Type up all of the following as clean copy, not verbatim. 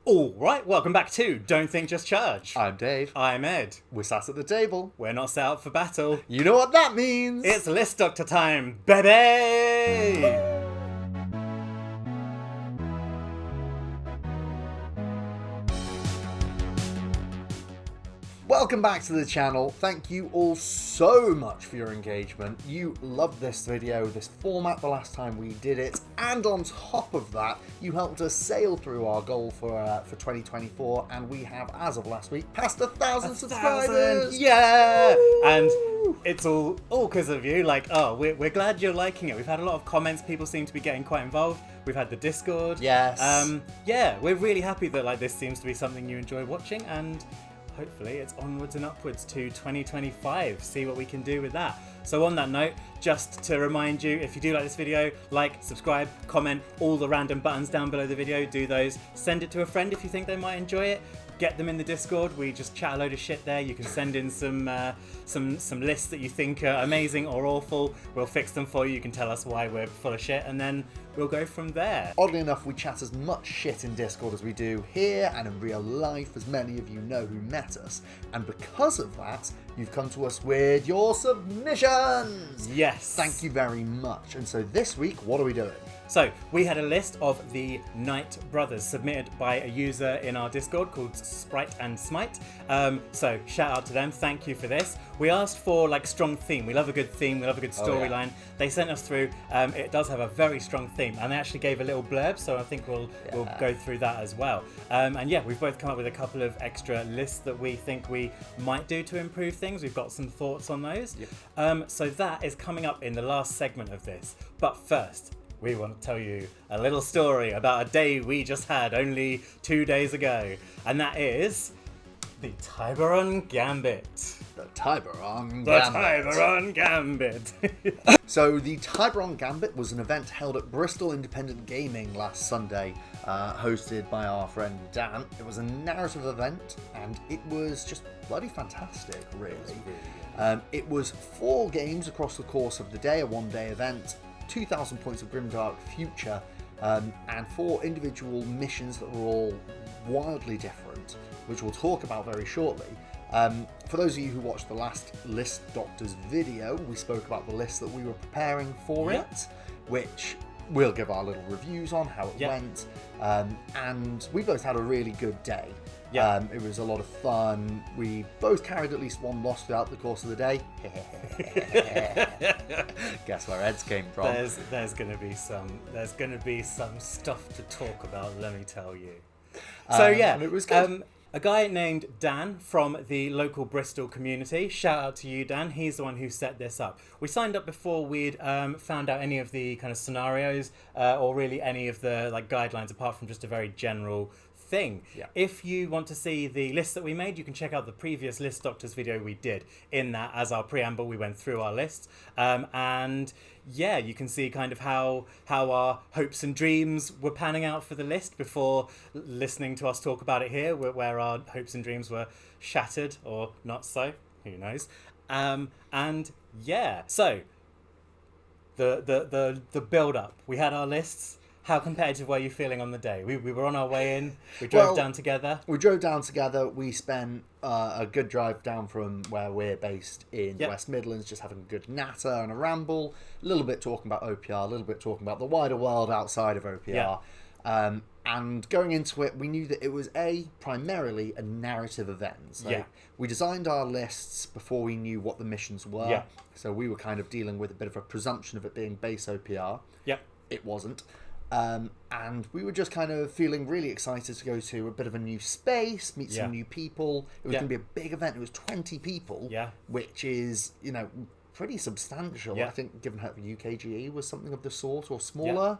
All right, welcome back to Don't Think Just Charge. I'm Dave. I'm Ed. We're sat at the table. We're not set up for battle. You know what that means? It's List Doctor time, baby! Welcome back to the channel. Thank you all so much for your engagement. You loved this video, this format the last time we did it, and on top of that, you helped us sail through our goal for 2024, and we have, as of last week, passed 1,000 subscribers. Yeah! Woo! And it's all because of you. We're glad you're liking it. We've had a lot of comments. People seem to be getting quite involved. We've had the Discord. Yes. We're really happy that this seems to be something you enjoy watching, and hopefully it's onwards and upwards to 2025. See what we can do with that. So on that note, just to remind you, if you do like this video, like, subscribe, comment, all the random buttons down below the video, do those. Send it to a friend if you think they might enjoy it. Get them in the Discord. We just chat a load of shit there. You can send in some lists that you think are amazing or awful. We'll fix them for you. You can tell us why we're full of shit, and then we'll go from there. Oddly enough, we chat as much shit in Discord as we do here and in real life, as many of you know who met us. And because of that, you've come to us with your submissions. Yes. Thank you very much. And so this week, what are we doing? So, we had a list of the Knight Brothers submitted by a user in our Discord called Sprite and Smite. So, shout out to them. Thank you for this. We asked for strong theme. We love a good theme. We love a good storyline. They sent us through. It does have a very strong theme, and they actually gave a little blurb. So I think we'll go through that as well. We've both come up with a couple of extra lists that we think we might do to improve things. We've got some thoughts on those. Yep. So that is coming up in the last segment of this. But first, we want to tell you a little story about a day we just had only 2 days ago. And that is the Tiberon Gambit. The Tiberon Gambit. The Tiberon Gambit. So the Tiberon Gambit was an event held at Bristol Independent Gaming last Sunday, hosted by our friend Dan. It was a narrative event, and it was just bloody fantastic, really. It was 4 games across the course of the day, a one-day event, 2,000 points of Grimdark Future, and 4 individual missions that were all wildly different, which we'll talk about very shortly. For those of you who watched the last List Doctors video, we spoke about the list that we were preparing for it, which we'll give our little reviews on how it went. And we both had a really good day. It was a lot of fun. We both carried at least 1 loss throughout the course of the day. Guess where Ed's came from. There's gonna be some stuff to talk about, let me tell you. It was good. A guy named Dan from the local Bristol community. Shout out to you, Dan. He's the one who set this up. We signed up before we'd found out any of the kind of scenarios or really any of the guidelines, apart from just a very general thing. If you want to see the list that we made, you can check out the previous List Doctors video we did. In that, as our preamble, we went through our lists, and you can see kind of how our hopes and dreams were panning out for the list before listening to us talk about it here, where our hopes and dreams were shattered or not so, who knows. So the build up, we had our lists. How competitive were you feeling on the day? We were on our way in. We drove down together. We drove down together. We spent a good drive down from where we're based in West Midlands, just having a good natter and a ramble. A little bit talking about OPR, a little bit talking about the wider world outside of OPR. And going into it, we knew that it was primarily a narrative event. So we designed our lists before we knew what the missions were. So we were kind of dealing with a bit of a presumption of it being base OPR. It wasn't. And we were just kind of feeling really excited to go to a bit of a new space, meet some new people. It was going to be a big event. It was 20 people, which is, pretty substantial. I think, given how the UKGE was something of the sort or smaller.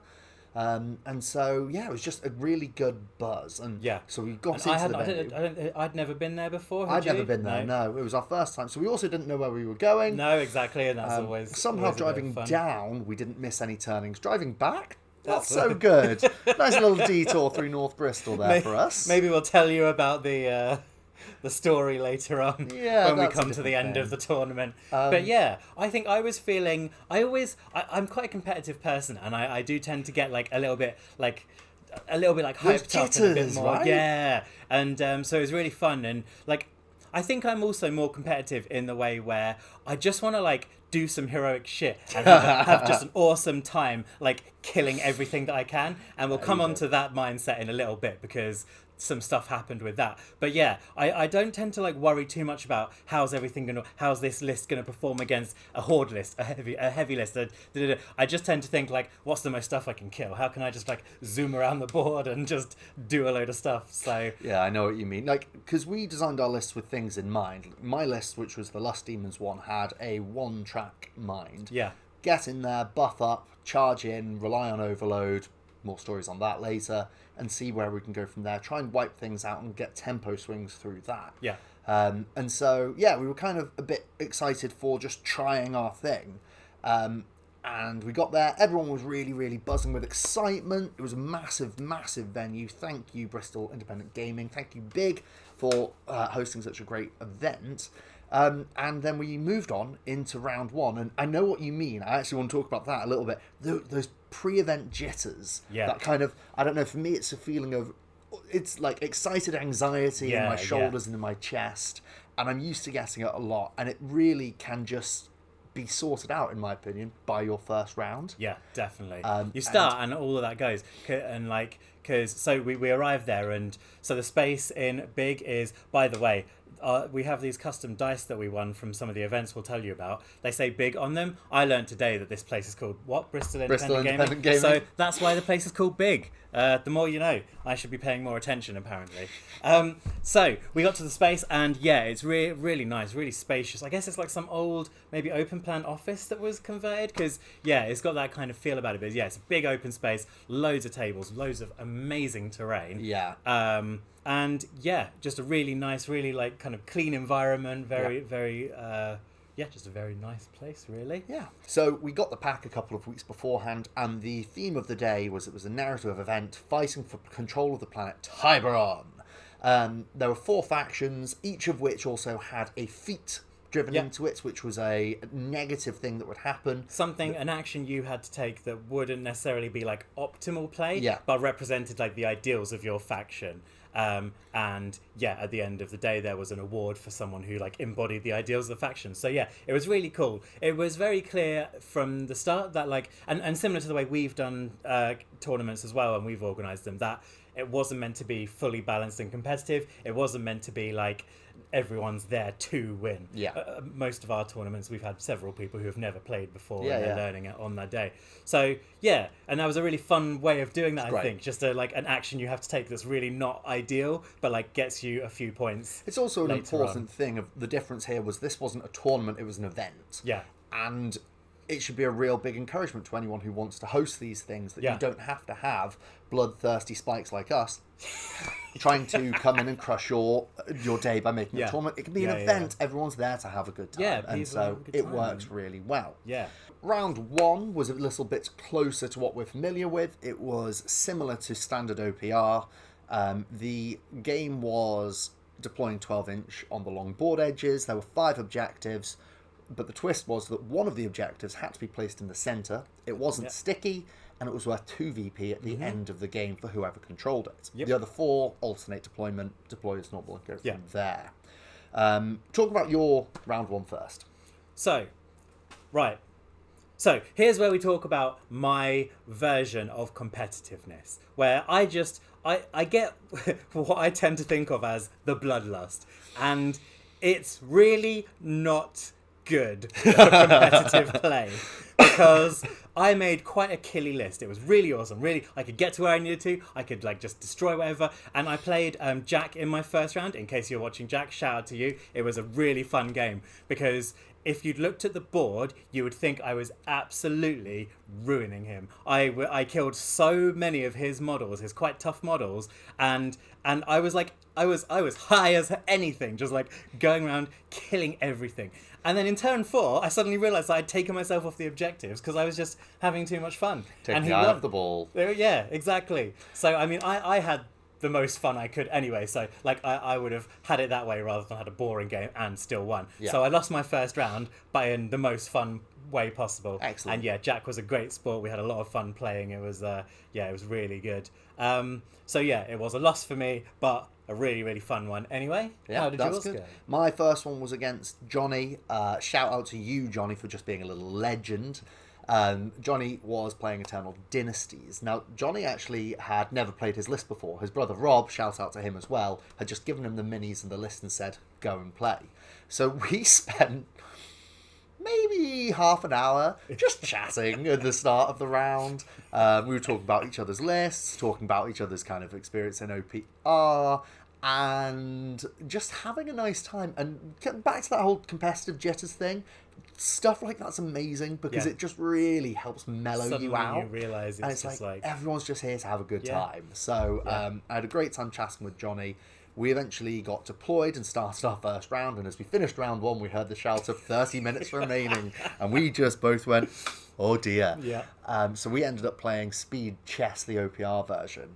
And so, it was just a really good buzz. And so we got into the venue. I'd never been there before. I'd never been there, no. It was our first time. So we also didn't know where we were going. No, exactly. And that's always somehow always driving down, we didn't miss any turnings. Driving back, not so good. Nice little detour through North Bristol there for us. Maybe we'll tell you about the story later on when we come to the end of the tournament. But I think I was feeling. I'm quite a competitive person, and I do tend to get a little bit a little bit like Those hyped up and a bit jitters, more, right? yeah. And so it was really fun, and like I think I'm also more competitive in the way where I just want to like do some heroic shit and have just an awesome time, like killing everything that I can. And we'll come on to that mindset in a little bit because some stuff happened with that. But yeah, I don't tend to like worry too much about how's this list gonna perform against a horde list, a heavy list. I just tend to think like, what's the most stuff I can kill? How can I just like zoom around the board and just do a load of stuff? So yeah, I know what you mean. Like, because we designed our list with things in mind. My list, which was the Lust Demons one, had a one-track mind. yeah, Get in there, buff up, charge in, rely on overload. More stories on that later, and see where we can go from there. Try and wipe things out and get tempo swings through that. yeah. And so, yeah, we were kind of a bit excited for just trying our thing. And we got there. Everyone was really, really buzzing with excitement. It was a massive, massive venue. Thank you, Bristol Independent Gaming. Thank you, Big, for hosting such a great event. And then we moved on into round one. And I know what you mean. I actually want to talk about that a little bit. Those pre-event jitters. Yeah. That kind of, I don't know, for me it's a feeling of, it's like excited anxiety in my shoulders and in my chest. And I'm used to getting it a lot. And it really can just be sorted out, in my opinion, by your first round. Yeah, definitely. You start and all of that goes. And like, because so we arrived there, and so the space in Big is, by the way, we have these custom dice that we won from some of the events we'll tell you about. They say Big on them. I learned today that this place is called what? Bristol Independent Gaming. So that's why the place is called Big. The more you know. I should be paying more attention, apparently. So we got to the space, and yeah, it's really nice, really spacious. I guess it's like some old, maybe open plan office that was converted, because yeah, it's got that kind of feel about it. But yeah, it's a big open space, loads of tables, loads of amazing terrain. Yeah. And yeah, just a really nice, really like kind of clean environment. Very, just a very nice place, really. Yeah. So we got the pack a couple of weeks beforehand, and the theme of the day was, it was a narrative event fighting for control of the planet Tiberon. There were 4 factions, each of which also had a feat driven into it, which was a negative thing that would happen. An action you had to take that wouldn't necessarily be like optimal play, but represented like the ideals of your faction. And yeah, at the end of the day, there was an award for someone who like embodied the ideals of the faction. So yeah, it was really cool. It was very clear from the start that like, and similar to the way we've done tournaments as well, and we've organised them, that it wasn't meant to be fully balanced and competitive. It wasn't meant to be like everyone's there to win. Most of our tournaments, we've had several people who have never played before and they're learning it on that day. So yeah, and that was a really fun way of doing that. I think just like an action you have to take that's really not ideal, but like gets you a few points. It's also an important thing of the difference here was this wasn't a tournament, it was an event. And it should be a real big encouragement to anyone who wants to host these things, that you don't have to have bloodthirsty spikes like us trying to come in and crush your day by making a tournament. It can be an event. Everyone's there to have a good time. And so it works really well. Round 1 was a little bit closer to what we're familiar with. It was similar to standard OPR. The game was deploying 12-inch on the long board edges. There were 5 objectives, but the twist was that one of the objectives had to be placed in the centre. It wasn't sticky, and it was worth 2 VP at the end of the game for whoever controlled it. The other 4 alternate deployment, deploy as normal, and go from there. Talk about your round 1 first. So here's where we talk about my version of competitiveness, where I get what I tend to think of as the bloodlust, and it's really not good for competitive play, because I made quite a killy list. It was really awesome. Really, I could get to where I needed to. I could like just destroy whatever. And I played Jack in my first round. In case you're watching, Jack, shout out to you. It was a really fun game, because if you'd looked at the board, you would think I was absolutely ruining him. I killed so many of his models, his quite tough models, and I was like, I was high as anything, just like going around killing everything. And then in turn 4, I suddenly realised that I'd taken myself off the objectives because I was just having too much fun. Take the eye off the ball. Yeah, exactly. So, I mean, I had the most fun I could anyway. So, like, I would have had it that way rather than had a boring game and still won. So I lost my first round, but in the most fun way possible. Excellent. And yeah, Jack was a great sport. We had a lot of fun playing. It was it was really good. So yeah, it was a loss for me, but a really, really fun one. Anyway, Yeah, how did that's yours good. go? My first one was against Johnny. Shout out to you, Johnny, for just being a little legend. Johnny was playing Eternal Dynasties. Now, Johnny actually had never played his list before. His brother Rob, shout out to him as well, had just given him the minis and the list and said, go and play. So we spent maybe half an hour just chatting at the start of the round. We were talking about each other's lists, talking about each other's kind of experience in OPR, and just having a nice time. And getting back to that whole competitive jitters thing, stuff like that's amazing because it just really helps mellow Suddenly you out. you realise and it's just like everyone's just here to have a good Yeah. time. So I had a great time chatting with Johnny. We eventually got deployed and started our first round, and as we finished round one, we heard the shout of 30 minutes remaining, and we just both went, oh dear. Yeah. So we ended up playing Speed Chess, the OPR version,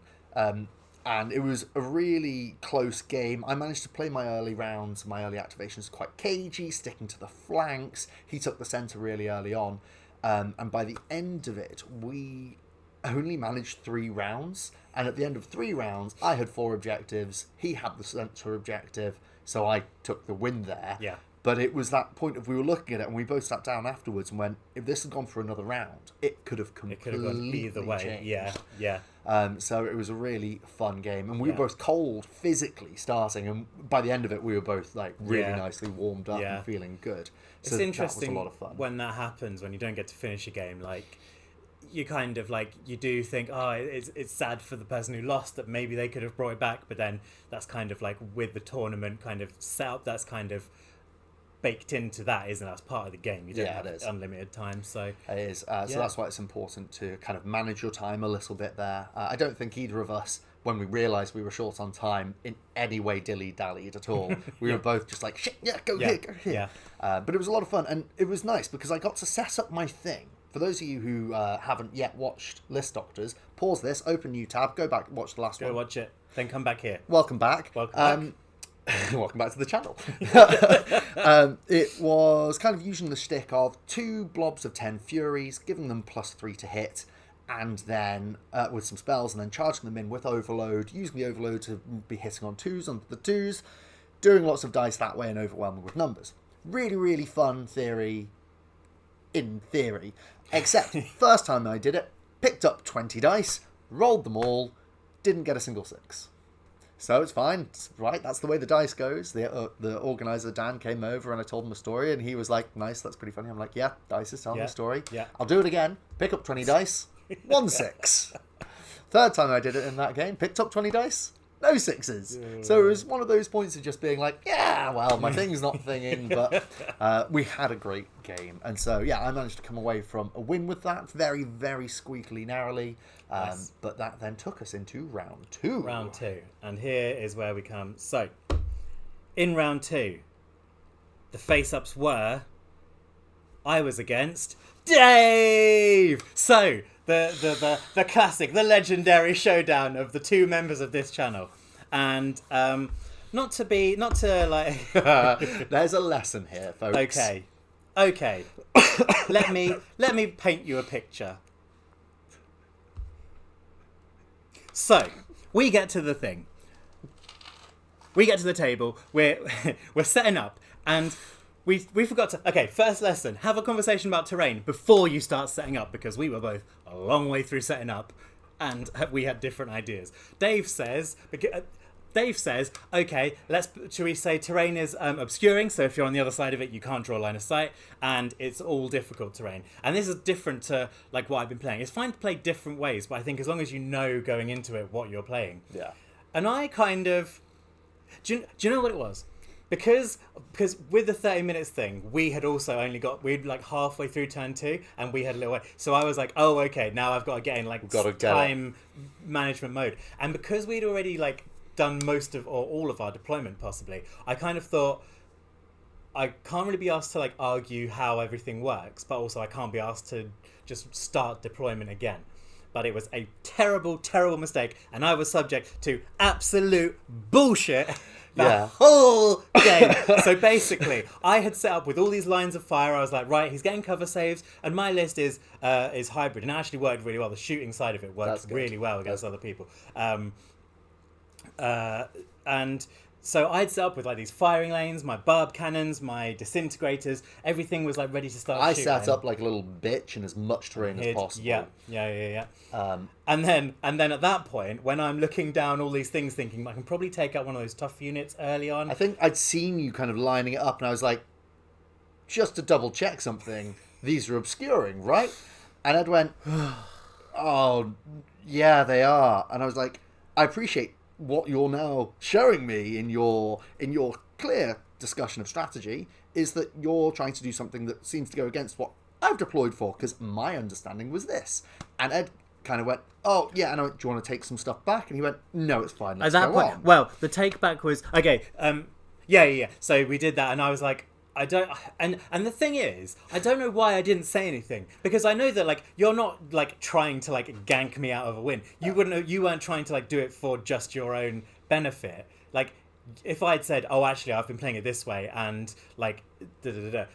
and it was a really close game. I managed to play my early rounds, my early activations quite cagey, sticking to the flanks. He took the centre really early on, and by the end of it, we only managed 3 rounds, and at the end of 3 rounds I had 4 objectives, he had the centre objective, so I took the win there. Yeah. But it was that point of we were looking at it and we both sat down afterwards and went, if this had gone for another round, it could have completely It could have gone either way. changed. Yeah. So it was a really fun game, and we were Yeah. both cold physically starting, and by the end of it we were both like really Yeah. nicely warmed up Yeah. and feeling good. It's So interesting that was a lot of fun. when that happens, when you don't get to finish a game. Like, you kind of like, you do think, oh, it's sad for the person who lost that maybe they could have brought it back, but then that's kind of like with the tournament kind of setup, that's kind of baked into that, isn't it? That's part of the game. You don't Yeah, have it is. unlimited time, so It is. So that's why it's important to kind of manage your time a little bit there. I don't think either of us, when we realised we were short on time, in any way dilly-dallied at all. We were both just like, shit, go here, go here. But it was a lot of fun, and it was nice because I got to set up my thing. For those of you who haven't yet watched List Doctors, pause this, open new tab, go back, watch the last go one. watch it, then come back here. Welcome back. Welcome back. Welcome back to the channel. It was kind of using the shtick of 2 blobs of 10 Furies, giving them +3 to hit, and then with some spells, and then charging them in with Overload, using the Overload to be hitting on 2s onto the 2s, doing lots of dice that way and overwhelming with numbers. Really, really fun theory, in theory. Except, first time I did it, picked up 20 dice, rolled them all, didn't get a single 6. So it's fine, it's right, that's the way the dice goes. The organizer, Dan, came over and I told him a story and he was like, nice, that's pretty funny. I'm like, yeah, dice is telling the story. Yeah. I'll do it again, pick up 20 dice, 1 6. Third time I did it in that game, picked up 20 dice, no 6s. So it was one of those points of just being like, yeah, well, my thing's not thinging, but we had a great game. And so, yeah, I managed to come away from a win with that, very, very squeakily narrowly. Nice. But that then took us into round 2. Round 2. And here is where we come. So, in round 2, the face-ups were, I was against Dave! So, the classic, the legendary showdown of the 2 members of this channel. And not to like There's a lesson here, folks. Okay. let me paint you a picture. So, we get to the thing. We get to the table. We're setting up, and we forgot to. Okay, first lesson: have a conversation about terrain before you start setting up, because we were both a long way through setting up, and we had different ideas. Dave says, okay, shall we say terrain is obscuring, so if you're on the other side of it, you can't draw a line of sight, and it's all difficult terrain. And this is different to like what I've been playing. It's fine to play different ways, but I think as long as you know going into it what you're playing. Yeah. And I kind of... Do you know what it was? Because with the 30 minutes thing, we had also we'd like halfway through turn 2, and we had a little way. So I was like, oh, okay, now I've got to get in like time management mode. And because we'd already like done most of or all of our deployment possibly, I kind of thought I can't really be asked to like argue how everything works, but also I can't be asked to just start deployment again. But it was a terrible, terrible mistake, and I was subject to absolute bullshit Yeah. whole game. So basically, I had set up with all these lines of fire. I was like, right, he's getting cover saves, and my list is hybrid, and it actually worked really well. The shooting side of it worked really well against other people. And so I'd set up with like these firing lanes, my barb cannons, my disintegrators. Everything was like ready to start shooting. I set up like a little bitch in as much terrain as possible. Yeah. And then at that point, when I'm looking down all these things, thinking I can probably take out one of those tough units early on. I think I'd seen you kind of lining it up, and I was like, just to double check something, these are obscuring, right? And Ed went, oh, yeah, they are. And I was like, I appreciate what you're now showing me in your clear discussion of strategy is that you're trying to do something that seems to go against what I've deployed for, because my understanding was this. And Ed kind of went, oh yeah, and I went, do you want to take some stuff back? And he went, no, it's fine, let's go on. Well, the take back was okay. Yeah. So we did that, and I was like, I don't, and the thing is, I don't know why I didn't say anything, because I know that like you're not like trying to like gank me out of a win. You weren't trying to like do it for just your own benefit. Like if I'd said, oh actually I've been playing it this way, and like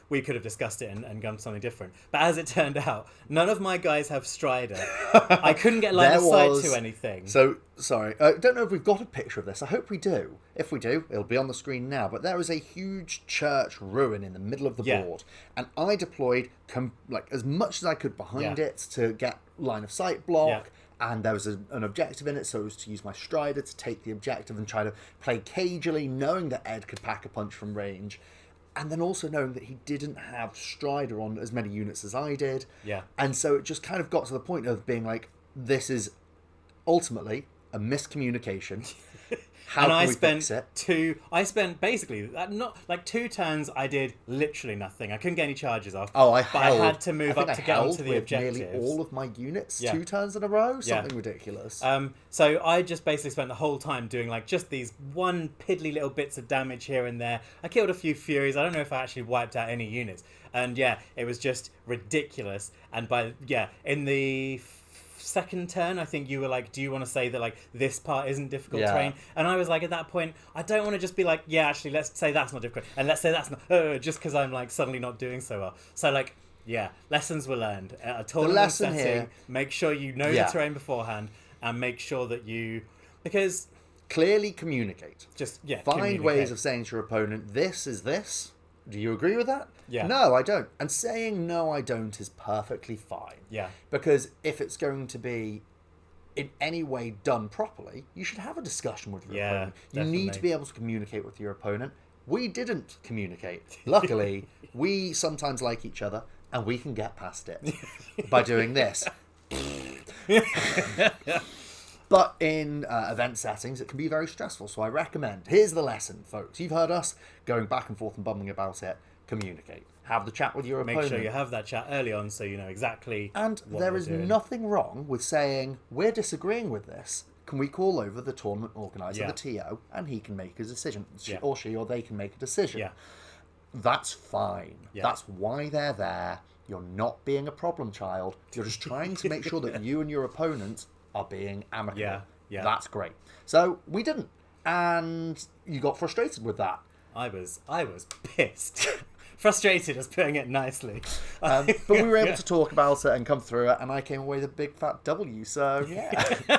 we could have discussed it and gone something different. But as it turned out, none of my guys have Strider. I couldn't get line of sight to anything. So sorry, I don't know if we've got a picture of this. I hope we do. If we do, it'll be on the screen now. But there is a huge church ruin in the middle of the board, and I deployed like as much as I could behind it to get line of sight block. Yeah. And there was an objective in it, so it was to use my Strider to take the objective and try to play cagely, knowing that Ed could pack a punch from range, and then also knowing that he didn't have Strider on as many units as I did. Yeah. And so it just kind of got to the point of being like, this is ultimately a miscommunication. How can we fix it? I spent basically not like 2 turns. I did literally nothing. I couldn't get any charges off. Oh, I had to move up to get onto the objectives. Nearly all of my units 2 turns in a row. Something ridiculous. So I just basically spent the whole time doing like just these one piddly little bits of damage here and there. I killed a few Furies. I don't know if I actually wiped out any units. And yeah, it was just ridiculous. And in the second turn, I think you were like, do you want to say that like this part isn't difficult terrain? And I was like, at that point, I don't want to just be like, yeah, actually let's say that's not difficult, and let's say that's not just because I'm like suddenly not doing so well. So like, yeah, lessons were learned at a tournament setting. Here, make sure you know the terrain beforehand, and make sure that because clearly communicate. Find ways of saying to your opponent, this is this. Do you agree with that? Yeah. No, I don't. And saying no, I don't is perfectly fine. Yeah. Because if it's going to be in any way done properly, you should have a discussion with your opponent. You need to be able to communicate with your opponent. We didn't communicate. Luckily, we sometimes like each other, and we can get past it by doing this. But in event settings, it can be very stressful. So I recommend, here's the lesson, folks. You've heard us going back and forth and bumming about it. Communicate. Have the chat with your opponent. Make sure you have that chat early on so you know exactly and what there is doing. Nothing wrong with saying, we're disagreeing with this. Can we call over the tournament organizer, the TO, and he can make a decision. Or she or they can make a decision. Yeah. That's fine. Yeah. That's why they're there. You're not being a problem child. You're just trying to make sure that you and your opponent are being amicable. Yeah. That's great. So we didn't. And you got frustrated with that. I was pissed. Frustrated is putting it nicely. But we were able to talk about it and come through it, and I came away with a big fat W. So yeah.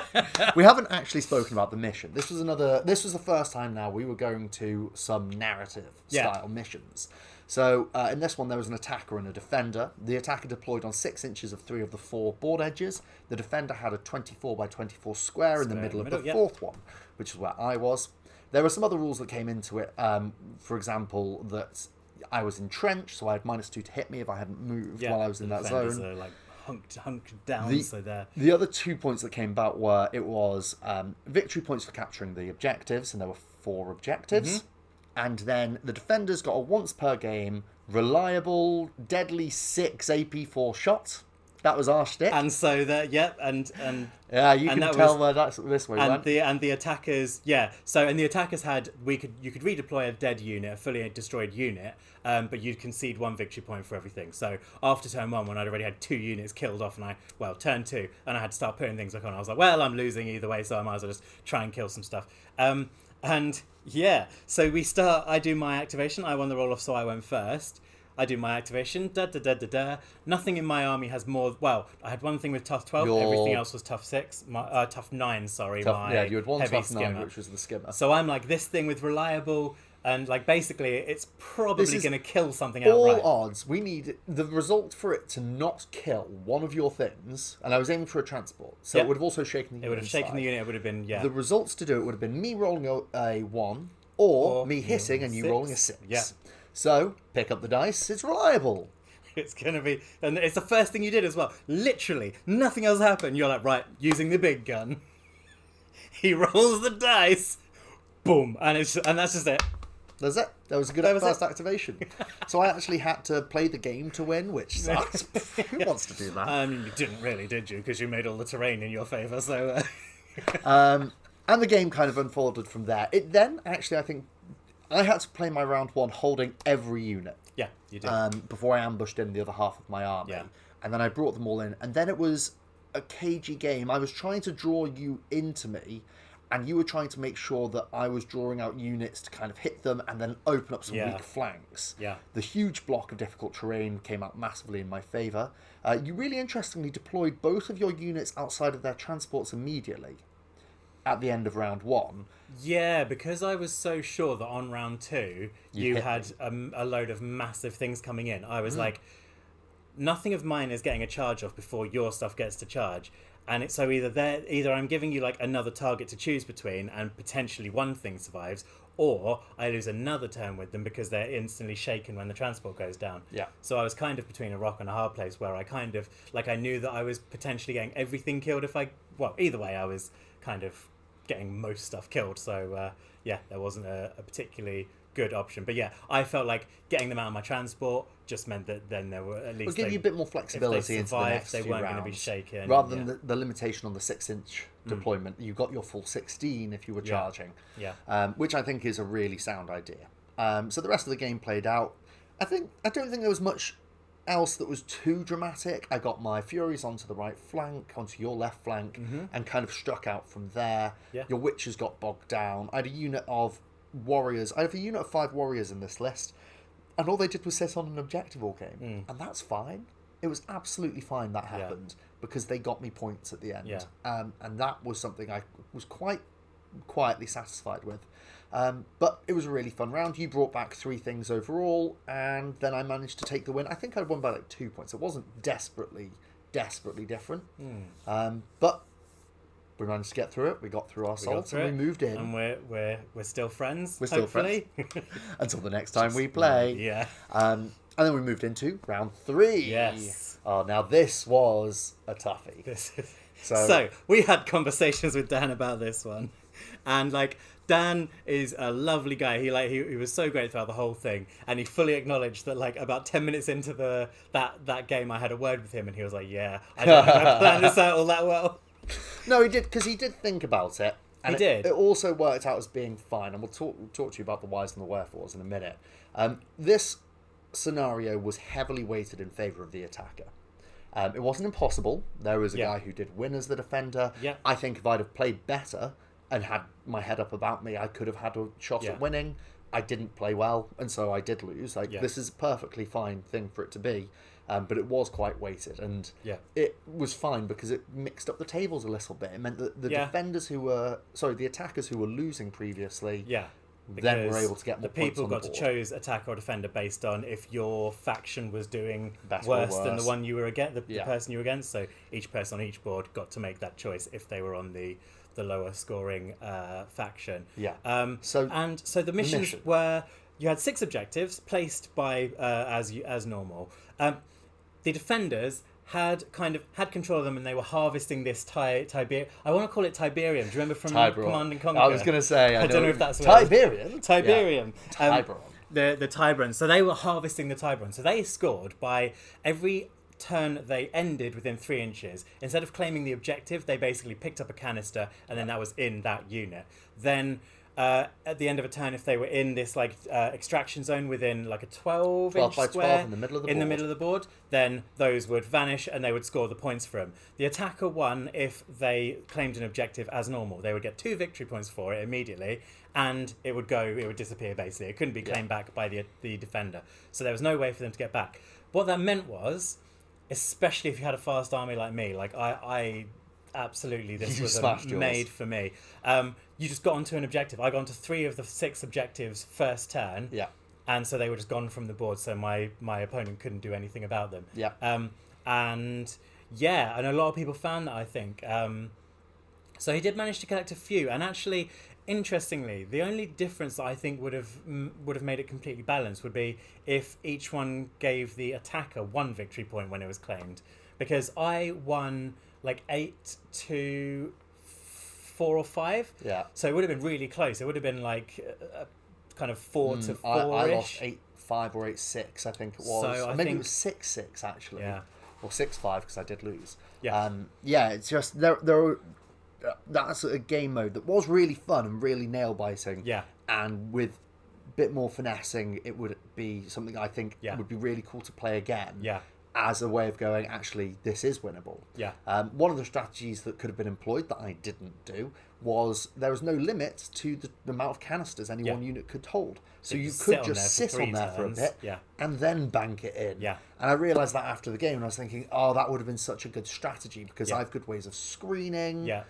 We haven't actually spoken about the mission. This was the first time now we were going to some narrative style missions. So in this one, there was an attacker and a defender. The attacker deployed on 6 inches of 3 of the 4 board edges. The defender had a 24 by 24 square in the middle of the 4th one, which is where I was. There were some other rules that came into it. For example, that I was entrenched, so I had -2 to hit me if I hadn't moved while I was in that zone. Are like hunked down, so there. The other 2 points that came about were victory points for capturing the objectives, and there were 4 objectives. Mm-hmm. And then the defenders got a once per game, reliable, deadly 6 AP4 shot. That was our shtick. And so that, and yeah, you can tell where this way went. And the attackers, So the attackers had you could redeploy a dead unit, a fully destroyed unit, but you'd concede 1 victory point for everything. So after turn 1, when I'd already had 2 units killed off, and turn 2, and I had to start putting things back on, I was like, well, I'm losing either way, so I might as well just try and kill some stuff. And yeah, so we start. I do my activation. I won the roll off, so I went first. I do my activation. Da da da da da. Nothing in my army has more. Well, I had one thing with tough 12. Everything else was tough 6. Tough 9. Sorry, yeah, you had one heavy tough 9, skimmer. which was the skimmer. So I'm like this thing with reliable, and like basically it's probably going to kill something all outright. odds. We need the result for it to not kill one of your things, and I was aiming for a transport, so it would have also shaken the unit. It would have shaken the unit. It would have been The results to do it would have been me rolling a 1, or me hitting and you 6. rolling a 6. Yeah. So pick up the dice. It's reliable. It's going to be, and it's the first thing you did as well. Literally, nothing else happened. You're like, right, using the big gun. He rolls the dice, boom, and that's just it. That's it. That was a good first activation. So I actually had to play the game to win, which sucks. Who wants to do that? You didn't really, did you? Because you made all the terrain in your favour. So, and the game kind of unfolded from there. It then actually, I think, I had to play my round 1 holding every unit. Yeah, you did. Before I ambushed in the other half of my army. Yeah. And then I brought them all in. And then it was a cagey game. I was trying to draw you into me, and you were trying to make sure that I was drawing out units to kind of hit them and then open up some weak flanks. Yeah. The huge block of difficult terrain came out massively in my favour. You really interestingly deployed both of your units outside of their transports immediately at the end of round 1. Yeah, because I was so sure that on round 2 you had a load of massive things coming in. I was like, nothing of mine is getting a charge off before your stuff gets to charge. And it's so either I'm giving you like another target to choose between and potentially one thing survives, or I lose another turn with them because they're instantly shaken when the transport goes down. Yeah. So I was kind of between a rock and a hard place where I kind of, like I knew that I was potentially getting everything killed either way I was kind of getting most stuff killed. So there wasn't a particularly good option. But yeah, I felt like getting them out of my transport just meant that then there were at least... It'll give you a bit more flexibility into the next they few weren't rounds, going to be shaken. rather than the limitation on the 6-inch deployment. You got your full 16 if you were charging, which I think is a really sound idea. So the rest of the game played out. I don't think there was much else that was too dramatic. I got my Furies onto the right flank, onto your left flank, and kind of struck out from there. Yeah. Your Witches got bogged down. I had a unit of warriors. I have a unit of 5 warriors in this list, and all they did was sit on an objective all game, and that's fine. It was absolutely fine that happened because they got me points at the end, and that was something I was quite quietly satisfied with. But it was a really fun round. You brought back 3 things overall, and then I managed to take the win. I think I won by like 2 points. It wasn't desperately different, but we managed to get through it. We got through our assault and we moved in. And we're still friends. We're still friends until the next time we play. Yeah. And then we moved into round 3. Yes. Oh, now this was a toughie. So we had conversations with Dan about this one, and like Dan is a lovely guy. He was so great throughout the whole thing, and he fully acknowledged that like about 10 minutes into that game, I had a word with him, and he was like, "Yeah, I don't think I planned this out all that well." No, he did, because he did think about it. And he did. It also worked out as being fine, and we'll talk to you about the whys and the wherefores in a minute. This scenario was heavily weighted in favour of the attacker. It wasn't impossible. There was a guy who did win as the defender. Yeah. I think if I'd have played better and had my head up about me, I could have had a shot at winning. I didn't play well, and so I did lose. This is a perfectly fine thing for it to be. But it was quite weighted, and it was fine because it mixed up the tables a little bit. It meant that the the attackers who were losing previously, then were able to get more points on the board. The people got to choose attacker or defender based on if your faction was doing better worse than the one you were against, the person you were against. So each person on each board got to make that choice if they were on the lower scoring faction. Yeah. So the missions were, you had 6 objectives placed by as normal. The defenders had control of them, and they were harvesting this Tiberium. I want to call it Tiberium. Do you remember from Command and Conquer? I was going to say, I don't know if that's Tiberium. Tiberium. Yeah. The Tiberon. So they were harvesting the Tiberon. So they scored by every turn they ended within 3 inches. Instead of claiming the objective, they basically picked up a canister, and then that was in that unit. Then at the end of a turn, if they were in this extraction zone within like a 12-inch square in the middle of the board, then those would vanish and they would score the points for them. The attacker won if they claimed an objective as normal. They would get 2 victory points for it immediately, and it would disappear basically. It couldn't be claimed back by the defender. So there was no way for them to get back. What that meant was, especially if you had a fast army like me, like I absolutely, this was made for me. You just got onto an objective. I got onto 3 of the 6 objectives first turn. Yeah. And so they were just gone from the board, so my opponent couldn't do anything about them. Yeah. And a lot of people found that, I think. So he did manage to collect a few, and actually, interestingly, the only difference that I think would have made it completely balanced would be if each one gave the attacker 1 victory point when it was claimed, because I won like 8-4 or 5. Yeah. So it would have been really close. It would have been like kind of 4-4. I lost 8-5 or 8-6, I think it was. So maybe it was 6-6 actually. Yeah. Or 6-5 because I did lose. Yeah. It's just that's a game mode that was really fun and really nail biting. Yeah. And with a bit more finessing, it would be something I think would be really cool to play again. Yeah. As a way of going, actually, this is winnable. Yeah. One of the strategies that could have been employed that I didn't do was there was no limit to the amount of canisters any one unit could hold. So you could just sit on there for a bit and then bank it in. Yeah. And I realised that after the game, and I was thinking, that would have been such a good strategy because I have good ways of screening. Yeah.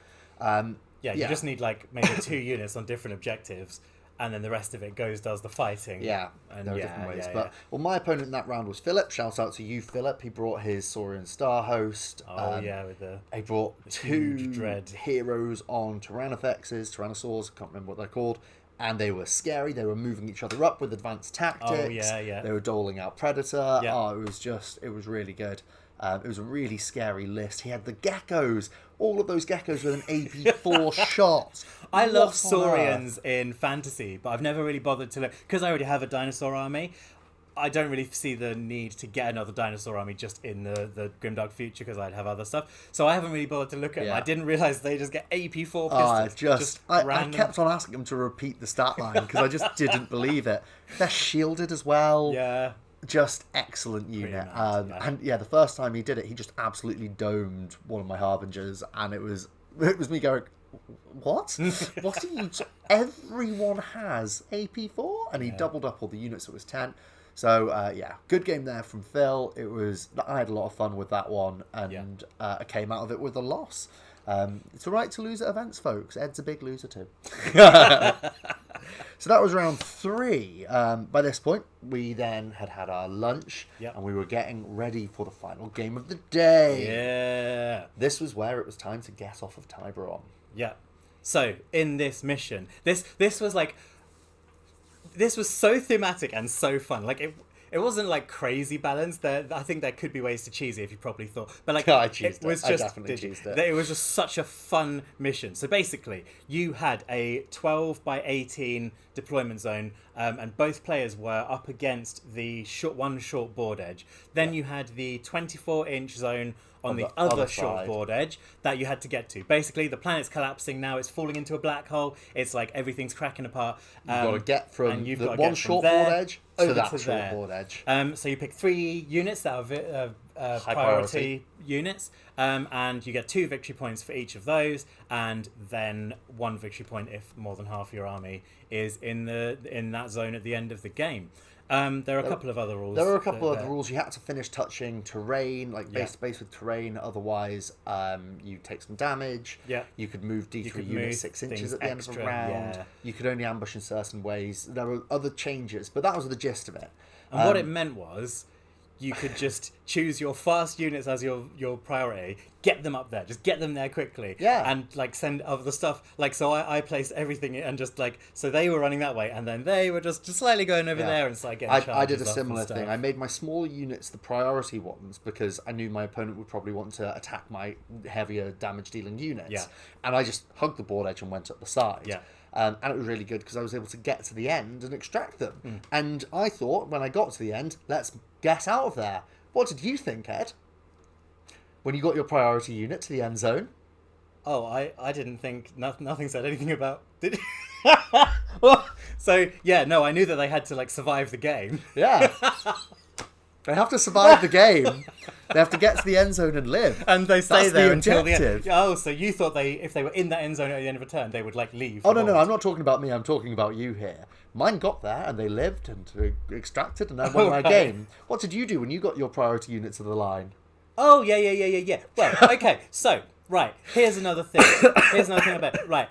You just need like maybe 2 units on different objectives, and then the rest of it does the fighting. Yeah, and there are different ways. Well, my opponent in that round was Philip. Shout out to you, Philip. He brought his Saurian Star Host. He brought 2 dread heroes on Tyrannosaurs. I can't remember what they're called. And they were scary. They were moving each other up with advanced tactics. They were doling out Predator. Yeah. It was really good. It was a really scary list. He had the geckos. All of those geckos with an AP4 shot. I love Saurians in fantasy, but I've never really bothered to look, because I already have a dinosaur army. I don't really see the need to get another dinosaur army just in the Grimdark future, because I'd have other stuff. So I haven't really bothered to look at them. I didn't realise they just get AP4 pistols. I kept on asking him to repeat the stat line because I just didn't believe it. They're shielded as well. Yeah. Just excellent unit. And the first time he did it, he just absolutely domed one of my Harbingers, and it was me going, what? What are you... Everyone has AP4? And he doubled up all the units, so it was 10. So, good game there from Phil. I had a lot of fun with that one, and I came out of it with a loss. It's all right to lose at events, folks. Ed's a big loser too. So that was round 3. By this point, we then had our lunch, and we were getting ready for the final game of the day. Yeah. This was where it was time to get off of Tiberon. Yeah. So, in this mission, this was so thematic and so fun. Like, it wasn't like crazy balanced. I think there could be ways to cheese it if you properly thought. But like, I definitely cheesed it. It was just such a fun mission. So basically, you had a 12 by 18 deployment zone, and both players were up against the one short board edge. Then you had the 24-inch zone on the other short board edge that you had to get to. Basically, the planet's collapsing now. It's falling into a black hole. It's like everything's cracking apart. You've got to get from the one short board edge to that short board edge. So you pick 3 units that are priority units, and you get 2 victory points for each of those, and then 1 victory point if more than half your army is in that zone at the end of the game. There are a couple of other rules. There were a couple of rules. You had to finish touching terrain, like base to base with terrain. Otherwise, you take some damage. Yeah. You could move D3 units 6 inches at the end of a round. Yeah. You could only ambush in certain ways. There were other changes, but that was the gist of it. And what it meant was, you could just choose your fast units as your priority, get them up there, just get them there quickly, and like send other stuff. Like, so I placed everything and just like, so they were running that way, and then they were just slightly going over there and start getting I did a similar thing. I made my smaller units the priority ones because I knew my opponent would probably want to attack my heavier damage dealing units, and I just hugged the board edge and went up the side. And it was really good because I was able to get to the end and extract them. And I thought, when I got to the end, let's get out of there. What did you think, Ed? When you got your priority unit to the end zone? Oh, I didn't think... Nothing said anything about... Did So, I knew that they had to, like, survive the game. Yeah. They have to survive the game. They have to get to the end zone and live. And they stay That's there the until the end. objective. Oh, so you thought if they were in that end zone at the end of a turn, they would like leave? Oh, no, I'm not talking about me. I'm talking about you here. Mine got there and they lived and extracted and I won my game. What did you do when you got your priority units of the line? Oh, yeah. Well, okay, so, right, here's another thing. About it. Right,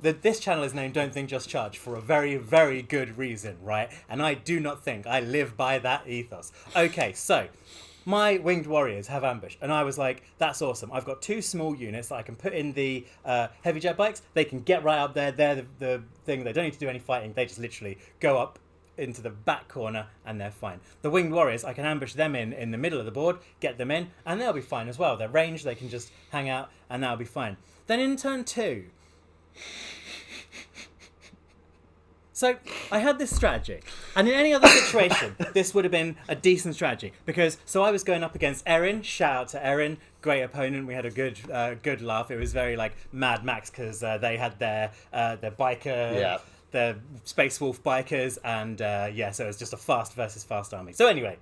this channel is named Don't Think Just Charge for a very, very good reason, right? And I do not think. I live by that ethos. Okay, so my winged warriors have ambush, and I was like, that's awesome. I've got 2 small units that I can put in the heavy jet bikes. They can get right up there. They're the thing. They don't need to do any fighting. They just literally go up into the back corner and they're fine. The winged warriors, I can ambush them in the middle of the board, get them in, and they'll be fine as well. They're ranged. They can just hang out, and that'll be fine. Then in turn 2... So, I had this strategy, and in any other situation, this would have been a decent strategy, because, so I was going up against Erin, shout out to Erin, great opponent, we had a good laugh, it was very, like, Mad Max, because they had their biker, their Space Wolf bikers, and, so it was just a fast versus fast army. So anyway,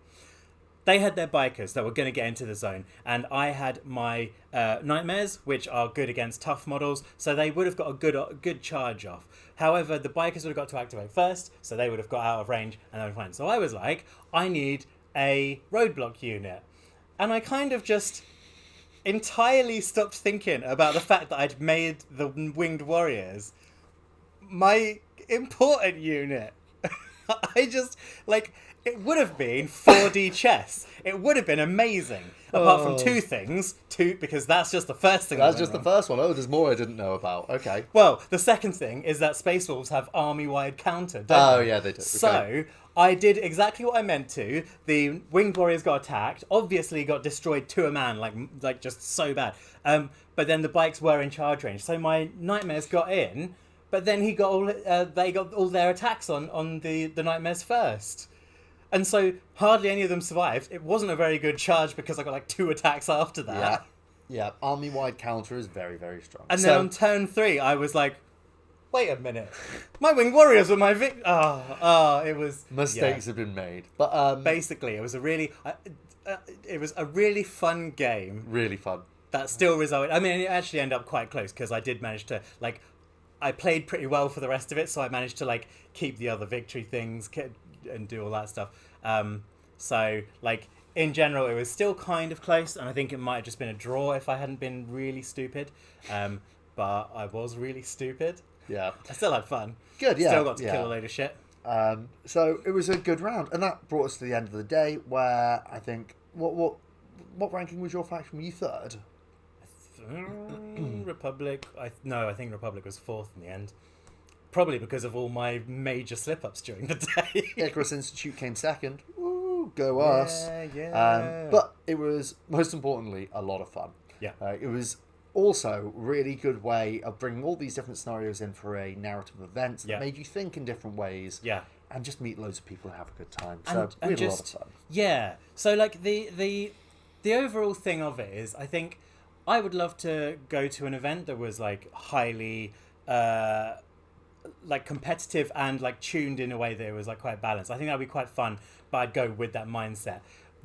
they had their bikers that were going to get into the zone, and I had my nightmares, which are good against tough models, so they would have got a good charge off. However, the bikers would have got to activate first, so they would have got out of range, and they were fine. So I was like, I need a roadblock unit. And I kind of just entirely stopped thinking about the fact that I'd made the winged warriors my important unit. I just, like... It would have been 4D chess. It would have been amazing. Apart from 2 things. Because that's just the first thing. That's just the first one. Oh, there's more I didn't know about. Okay. Well, the second thing is that Space Wolves have army-wide counter, don't they? Yeah, they do. Okay. So, I did exactly what I meant to. The Winged Warriors got attacked. Obviously got destroyed to a man. Like just so bad. But then the bikes were in charge range. So my Nightmares got in. But then they got all their attacks on the Nightmares first. And so hardly any of them survived. It wasn't a very good charge because I got like 2 attacks after that. Yeah. Army-wide counter is very, very strong. And then on turn 3, I was like, wait a minute. My winged warriors were my it was... Mistakes have been made. But basically, it was a really fun game. Really fun. That still resulted... I mean, it actually ended up quite close because I did manage to, like... I played pretty well for the rest of it, so I managed to, like, keep the other victory things... and do all that stuff. So, like, in general, it was still kind of close, and I think it might have just been a draw if I hadn't been really stupid. But I was really stupid. Yeah. I still had fun. Good, yeah. Still got to kill a load of shit. So it was a good round, and that brought us to the end of the day, where I think... What ranking was your faction? Were you 3rd? Republic... I think Republic was 4th in the end. Probably because of all my major slip-ups during the day. Icarus Institute came 2nd. Woo, go us. Yeah. But it was, most importantly, a lot of fun. Yeah. It was also really good way of bringing all these different scenarios in for a narrative event that made you think in different ways. Yeah. And just meet loads of people and have a good time. So we had a lot of fun. Yeah. So, like, the overall thing of it is, I think I would love to go to an event that was, like, highly... like competitive and like tuned in a way that it was like quite balanced. I think that would be quite fun, but I'd go with that mindset.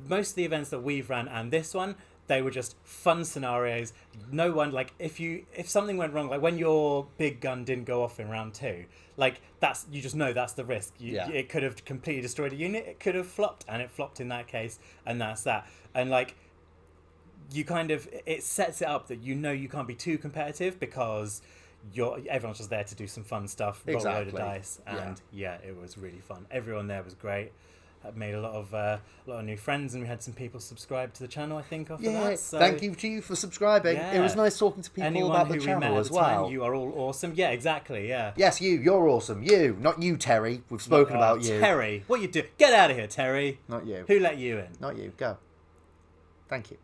Most of the events that we've ran and this one, they were just fun scenarios. No one, like, if something went wrong, like when your big gun didn't go off in round 2, like you just know that's the risk. It could have completely destroyed a unit, it could have flopped, and it flopped in that case, and that's that. And like you kind of, it sets it up that you know you can't be too competitive because everyone's just there to do some fun stuff, roll a load of dice, and it was really fun. Everyone there was great. I made a lot of new friends, and we had some people subscribe to the channel, I think, after that. So, thank you to you for subscribing. Yeah. It was nice talking to people about the channel as well. You are all awesome. Yeah, exactly, yeah. Yes, you're awesome. You, not you, Terry. We've spoken about you. Terry, what you do? Get out of here, Terry. Not you. Who let you in? Not you. Go. Thank you.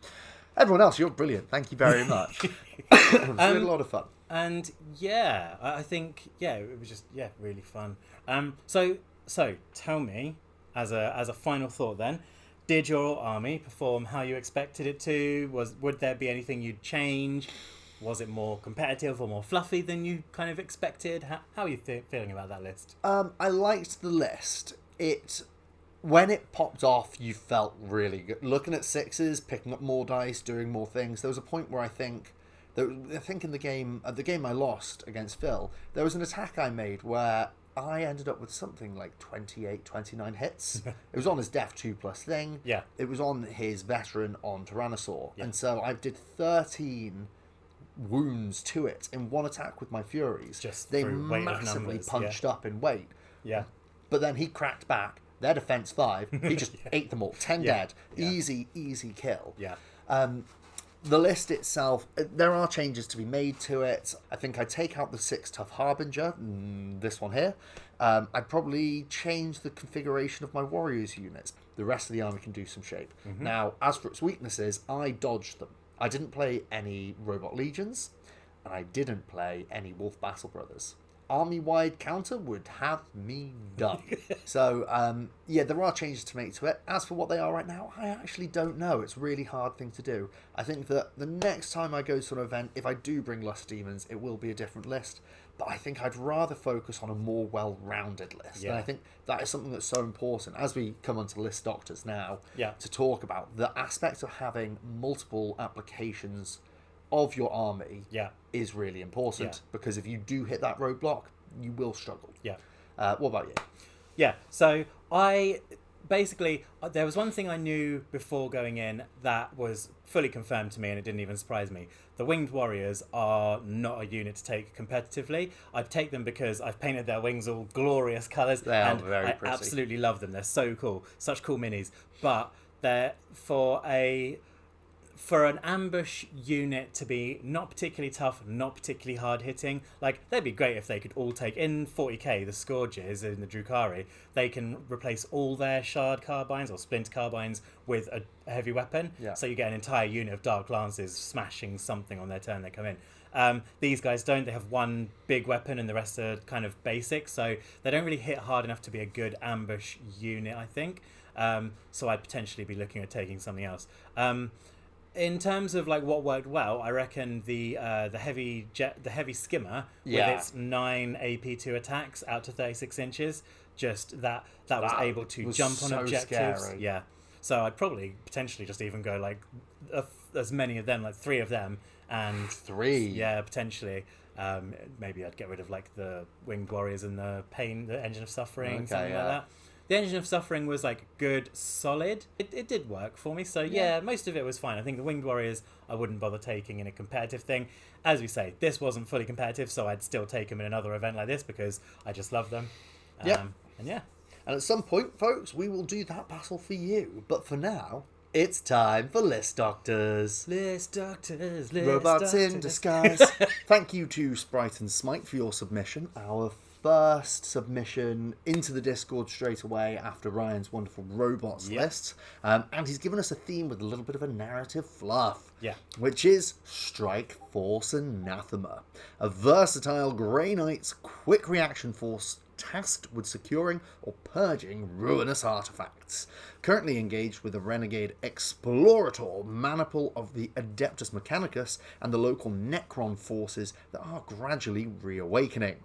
Everyone else, you're brilliant. Thank you very much. It was really a lot of fun. And I think it was just really fun. So tell me, as a final thought, then, did your army perform how you expected it to? Would there be anything you'd change? Was it more competitive or more fluffy than you kind of expected? How are you feeling about that list? I liked the list. when it popped off, you felt really good. Looking at sixes, picking up more dice, doing more things. There was a point where I think in the game I lost against Phil, there was an attack I made where I ended up with something like 28, 29 hits. It was on his Def 2+ thing. Yeah. It was on his Veteran on Tyrannosaur. Yeah. And so I did 13 wounds to it in one attack with my Furies. Just they through weight of massively numbers, punched up in weight. Yeah. But then he cracked back. Their defense 5. He just ate them all. 10 dead. Yeah. Easy kill. Yeah. The list itself, there are changes to be made to it. I think I'd take out the 6 Tough Harbinger, this one here. I'd probably change the configuration of my Warriors units. The rest of the army can do some shape. Now, as for its weaknesses, I dodged them. I didn't play any Robot Legions, and I didn't play any Wolf Battle Brothers. Army-wide counter would have me done. So, there are changes to make to it. As for what they are right now, I actually don't know. It's a really hard thing to do. I think that the next time I go to an event, if I do bring Lust Demons, it will be a different list. But I think I'd rather focus on a more well-rounded list. Yeah. And I think that is something that's so important, as we come onto List Doctors now, Yeah. to talk about the aspect of having multiple applications of your army is really important, because if you do hit that roadblock, you will struggle. Yeah. What about you? Yeah. So I basically, there was one thing I knew before going in that was fully confirmed to me, and it didn't even surprise me. The Winged Warriors are not a unit to take competitively. I'd take them because I've painted their wings all glorious colours. They are and very I pretty. absolutely love them. They're so cool. Such cool minis. But they're for an ambush unit to be not particularly tough, not particularly hard hitting, like, they'd be great if they could all take, in 40k, the Scourges in the Drukhari, they can replace all their shard carbines or splint carbines with a heavy weapon. Yeah. So you get an entire unit of Dark Lances smashing something on their turn they come in. These guys don't. They have one big weapon and the rest are kind of basic, so they don't really hit hard enough to be a good ambush unit, I think. So I'd potentially be looking at taking something else. In terms of like what worked well, I reckon the heavy skimmer with its 9 AP2 attacks out to 36 inches, just that was able to jump on so objectives. scary. Yeah, so I'd probably potentially just even go like as many of them, like 3 of them, and 3. Yeah, potentially. Maybe I'd get rid of like the Winged Warriors and the Engine of Suffering, something like that. The Engine of Suffering was like good, solid. It did work for me. So yeah, most of it was fine. I think the Winged Warriors I wouldn't bother taking in a competitive thing. As we say, this wasn't fully competitive, so I'd still take them in another event like this because I just love them. And at some point, folks, we will do that battle for you. But for now, it's time for List Doctors. List Doctors, Robots in disguise. Thank you to Sprite and Smite for your submission. Our first submission into the Discord straight away after Ryan's wonderful robots list. And he's given us a theme with a little bit of a narrative fluff. Yeah. Which is Strike Force Anathema, a versatile Grey Knight's quick reaction force tasked with securing or purging ruinous artifacts. Currently engaged with the renegade Explorator Maniple of the Adeptus Mechanicus and the local Necron forces that are gradually reawakening.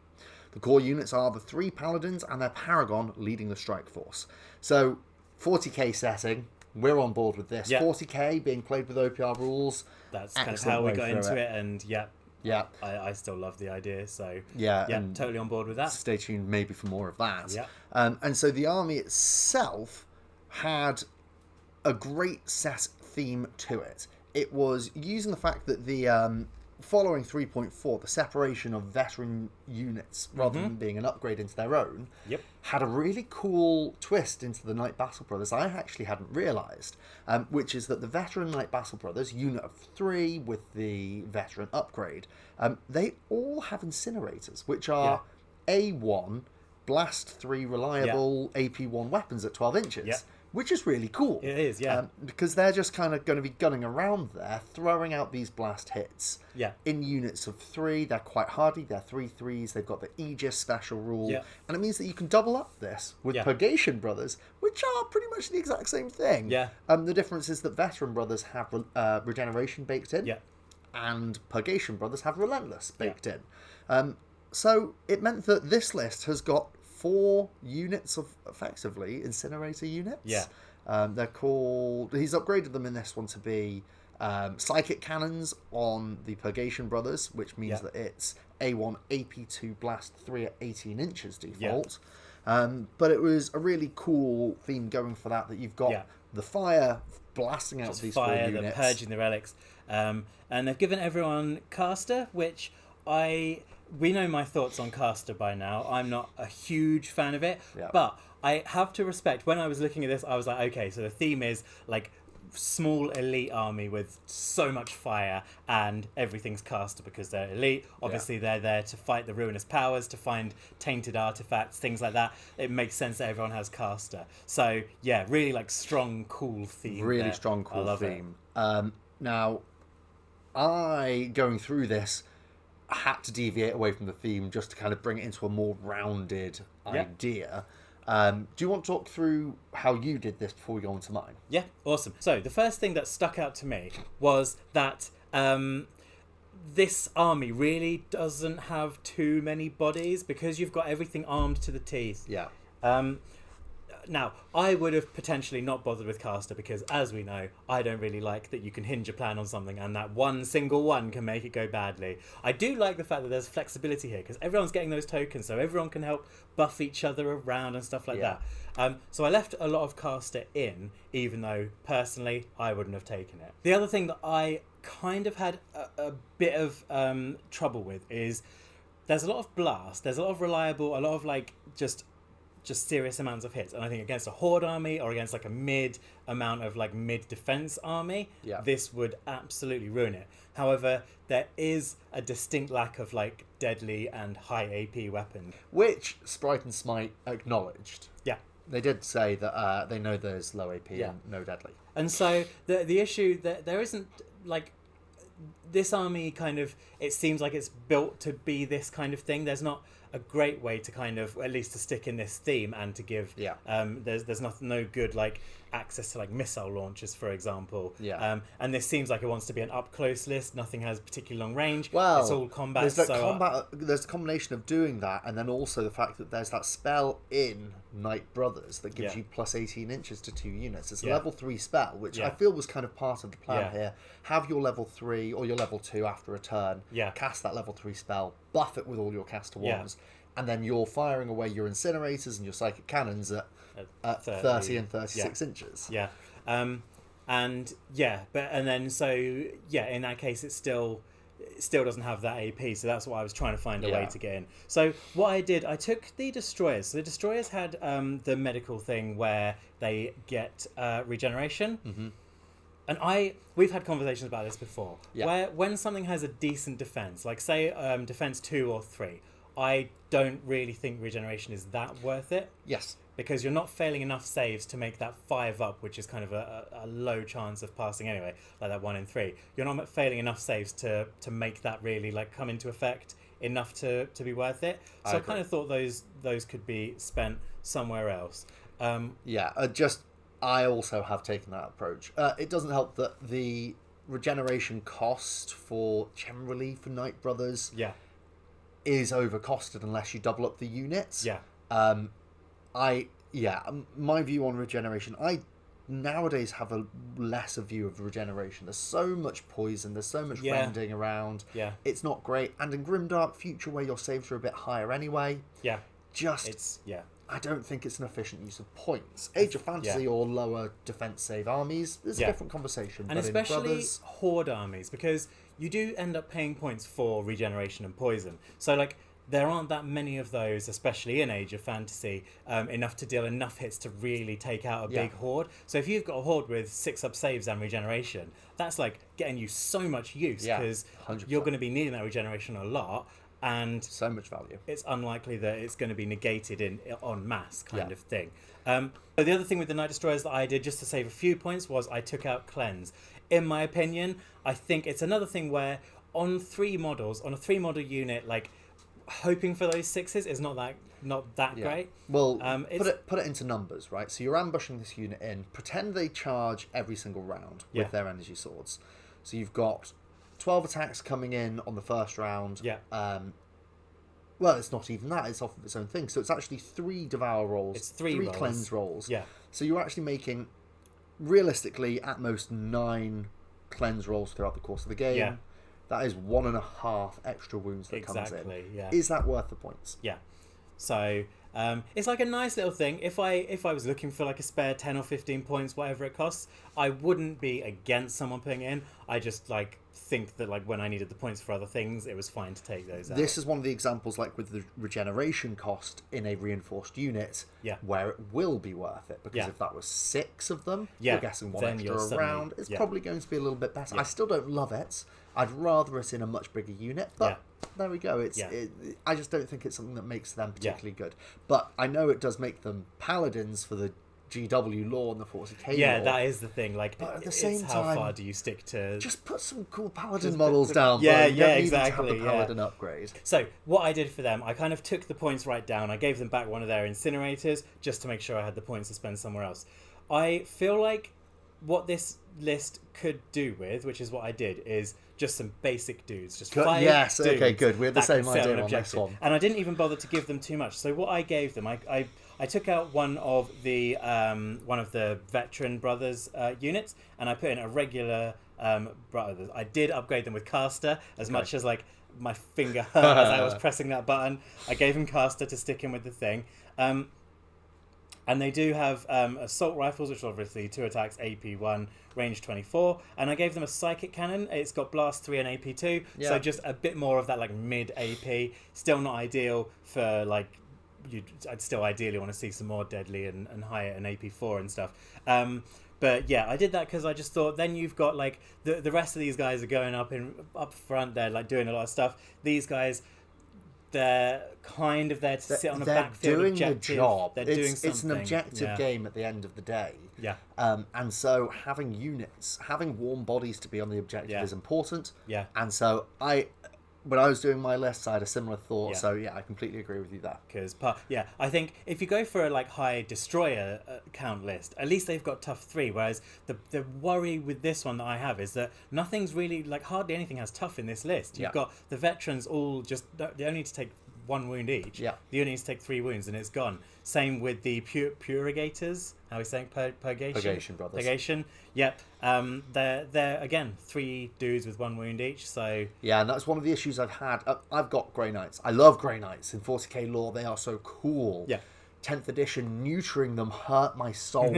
The core units are the 3 Paladins and their Paragon leading the Strike Force. So, 40k setting, we're on board with this. Yeah. 40k being played with OPR rules. That's kind of how we got into it, and yeah, I still love the idea, so yeah, totally on board with that. Stay tuned maybe for more of that. Yeah. And so the army itself had a great set theme to it. It was using the fact that the following 3.4, the separation of veteran units rather than being an upgrade into their own, had a really cool twist into the Knight Battle Brothers I actually hadn't realised, which is that the veteran Knight Battle Brothers, unit of 3 with the veteran upgrade, they all have incinerators, which are A1, blast 3 reliable AP1 weapons at 12 inches. Which is really cool. It is, because they're just kind of going to be gunning around there, throwing out these blast hits. In units of 3, they're quite hardy. They're 3/3s. They've got the Aegis special rule. And it means that you can double up this with Purgation Brothers, which are pretty much the exact same thing. The difference is that Veteran Brothers have regeneration baked in. And Purgation Brothers have Relentless baked in. So it meant that this list has got 4 units of effectively incinerator units. Yeah. They're called. He's upgraded them in this one to be psychic cannons on the Purgation Brothers, which means that it's A1 AP2 blast 3 at 18 inches default. But it was a really cool theme going for that you've got the fire blasting out these 4 units. They're purging the relics. And they've given everyone caster, which we know my thoughts on caster by now. I'm not a huge fan of it, but I have to respect, when I was looking at this, I was like, okay, so the theme is like small elite army with so much fire, and everything's caster because they're elite. Obviously they're there to fight the ruinous powers, to find tainted artifacts, things like that. It makes sense that everyone has caster. So yeah, really like strong, cool theme. Really strong, cool theme. Now, going through this, I had to deviate away from the theme just to kind of bring it into a more rounded idea. Do you want to talk through how you did this before we go on to mine? Yeah, awesome. So the first thing that stuck out to me was that this army really doesn't have too many bodies because you've got everything armed to the teeth. Yeah. Now, I would have potentially not bothered with caster because, as we know, I don't really like that you can hinge a plan on something and that one single one can make it go badly. I do like the fact that there's flexibility here because everyone's getting those tokens, so everyone can help buff each other around and stuff like that. So I left a lot of caster in, even though, personally, I wouldn't have taken it. The other thing that I kind of had a bit of trouble with is there's a lot of blast, there's a lot of reliable, a lot of like just serious amounts of hits, and I think against a horde army or against like a mid defense army, this would absolutely ruin it. However, there is a distinct lack of like deadly and high AP weapons, which Sprite and Smite acknowledged. Yeah, they did say that they know there's low AP and no deadly, and so the issue that there isn't like this army kind of, it seems like it's built to be this kind of thing. There's not a great way to kind of, at least to stick in this theme and to give there's no good like access to like missile launchers, for example. And this seems like it wants to be an up close list. Nothing has particularly long range. Well, it's all combat. There's a combination of doing that, and then also the fact that there's that spell in Knight Brothers that gives you plus 18 inches to 2 units. It's a level 3 spell, which I feel was kind of part of the plan here. Have your level 3 or your level 2 after a turn. Cast that level 3 spell, buff it with all your caster ones, and then you're firing away your incinerators and your psychic cannons at 30 and 36 inches. In that case it still doesn't have that AP, so that's why I was trying to find a way to get in. So what I did, I took the destroyers. So the destroyers had the medical thing where they get regeneration. And we've had conversations about this before, where when something has a decent defense, like say defense 2 or 3, I don't really think regeneration is that worth it. Yes. Because you're not failing enough saves to make that 5 up, which is kind of a low chance of passing anyway, like that 1 in 3. You're not failing enough saves to make that really like come into effect enough to be worth it. So I kind of thought those could be spent somewhere else. I also have taken that approach. It doesn't help that the regeneration cost generally for Knight Brothers is overcosted unless you double up the units. My view on regeneration, I nowadays have a lesser view of regeneration. There's so much poison, there's so much rending around. It's not great. And in Grimdark Future, where your saves are a bit higher anyway, I don't think it's an efficient use of points. Age of Fantasy or lower defense save armies is a different conversation. And especially horde armies, because you do end up paying points for regeneration and poison. So like there aren't that many of those, especially in Age of Fantasy, enough to deal enough hits to really take out a big horde. So if you've got a horde with 6 up saves and regeneration, that's like getting you so much use, because you're going to be needing that regeneration a lot. And so much value. It's unlikely that it's going to be negated en masse kind of thing. But the other thing with the Night Destroyers that I did just to save a few points was I took out Cleanse. In my opinion, I think it's another thing where on a 3 model unit, like hoping for those 6s is not that great. Well, put it into numbers, right? So you're ambushing this unit in. Pretend they charge every single round with their energy swords. So you've got 12 attacks coming in on the first round. Well, it's not even that. It's off of its own thing. So it's actually 3 Devour rolls. It's 3 rolls. Cleanse rolls. Yeah. So you're actually making, realistically, at most 9 cleanse rolls throughout the course of the game. Yeah. That is 1.5 extra wounds that comes in. Exactly, yeah. Is that worth the points? Yeah. So it's like a nice little thing. If I was looking for like a spare 10 or 15 points, whatever it costs, I wouldn't be against someone putting it in. I just like think that like when I needed the points for other things, it was fine to take those out. This is one of the examples, like with the regeneration cost in a reinforced unit, where it will be worth it, because if that was 6 of them, you're guessing 1 extra around, it's probably going to be a little bit better. I still don't love it. I'd rather it in a much bigger unit, but there we go. I just don't think it's something that makes them particularly good. But I know it does make them paladins for the GW lore and the 40k lore. That is the thing. Like, but at the same how time, far do you stick to? Just put some cool paladin models down. Yeah, you don't need exactly. to have the paladin upgrade. So what I did for them, I kind of took the points right down. I gave them back one of their incinerators just to make sure I had the points to spend somewhere else. I feel like what this list could do with, which is what I did, is just some basic dudes, just 5 yes, dudes. Okay, good. We had the same idea on objective. this one. And I didn't even bother to give them too much. So what I gave them, I took out one of the veteran brothers units, and I put in a regular brothers. I did upgrade them with caster as much as like my finger hurt as I was pressing that button. I gave him caster to stick in with the thing. And they do have assault rifles, which are obviously 2 attacks, AP 1, range 24. And I gave them a psychic cannon. It's got blast 3 and AP 2. So just a bit more of that like mid AP. Still not ideal for like, I'd still ideally want to see some more deadly and higher and AP 4 and stuff. But yeah, I did that because I just thought then you've got like the rest of these guys are going up front. They're like doing a lot of stuff. These guys, they're kind of there to sit on a backfield objective. The job. They're doing something. It's an objective game at the end of the day. Yeah. And so having units, having warm bodies to be on the objective is important. Yeah. And so when I was doing my list, I had a similar thought. So yeah, I completely agree with you there. Because I think if you go for a like high destroyer count list, at least they've got tough 3. Whereas the worry with this one that I have is that nothing's really like hardly anything has tough in this list. You've got the veterans all just they only need to take 1 wound each. Yeah. You only need to take 3 wounds and it's gone. Same with the purigators. How are we saying purgation? Purgation brothers. Purgation. Yep. They're again 3 dudes with 1 wound each. So yeah, and that's one of the issues I've had. I've got Grey Knights. I love Grey Knights in 40k lore. They are so cool. Yeah. 10th edition, neutering them hurt my soul.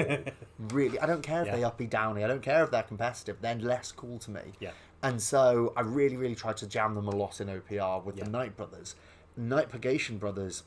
Really, I don't care if they uppy downy. I don't care if they're competitive. They're less cool to me. Yeah. And so I really, really tried to jam them a lot in OPR with the Night Brothers. Night Purgation brothers,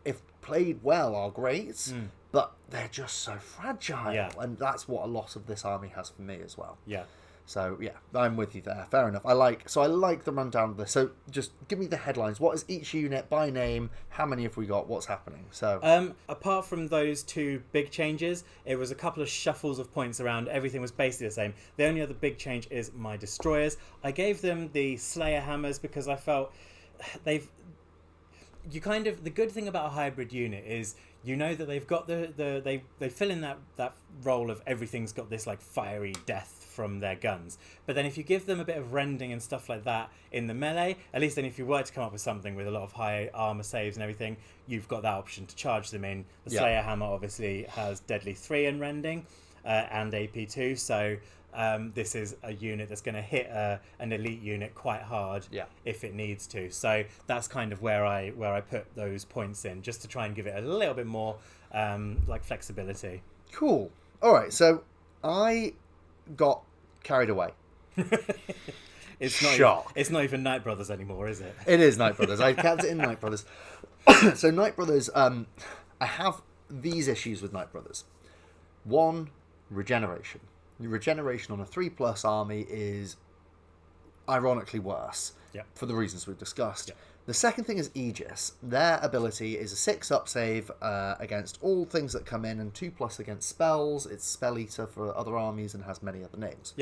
if played well, are great, but they're just so fragile. Yeah. And that's what a lot of this army has for me as well. Yeah. So yeah, I'm with you there. Fair enough. I like the rundown of this. So just give me the headlines. What is each unit by name? How many have we got? What's happening? So apart from those 2 big changes, it was a couple of shuffles of points around. Everything was basically the same. The only other big change is my destroyers. I gave them the Slayer hammers because I felt the good thing about a hybrid unit is you know that they've got they fill in that role of everything's got this like fiery death from their guns, but then if you give them a bit of rending and stuff like that in the melee, at least then if you were to come up with something with a lot of high armor saves and everything, you've got that option to charge them in. The Slayer hammer obviously has deadly 3 and rending and AP 2, so this is a unit that's going to hit an elite unit quite hard if it needs to. So that's kind of where I put those points in, just to try and give it a little bit more like flexibility. Cool. All right. So I got carried away. It's not even Night Brothers anymore, is it? It is Night Brothers. I kept it in Night Brothers. So Night Brothers, I have these issues with Night Brothers. 1, regeneration. Regeneration on a 3+ army is ironically worse for the reasons we've discussed. The second thing is Aegis. Their ability is a 6 up save against all things that come in, and 2+ against spells. It's Spell Eater for other armies and has many other names.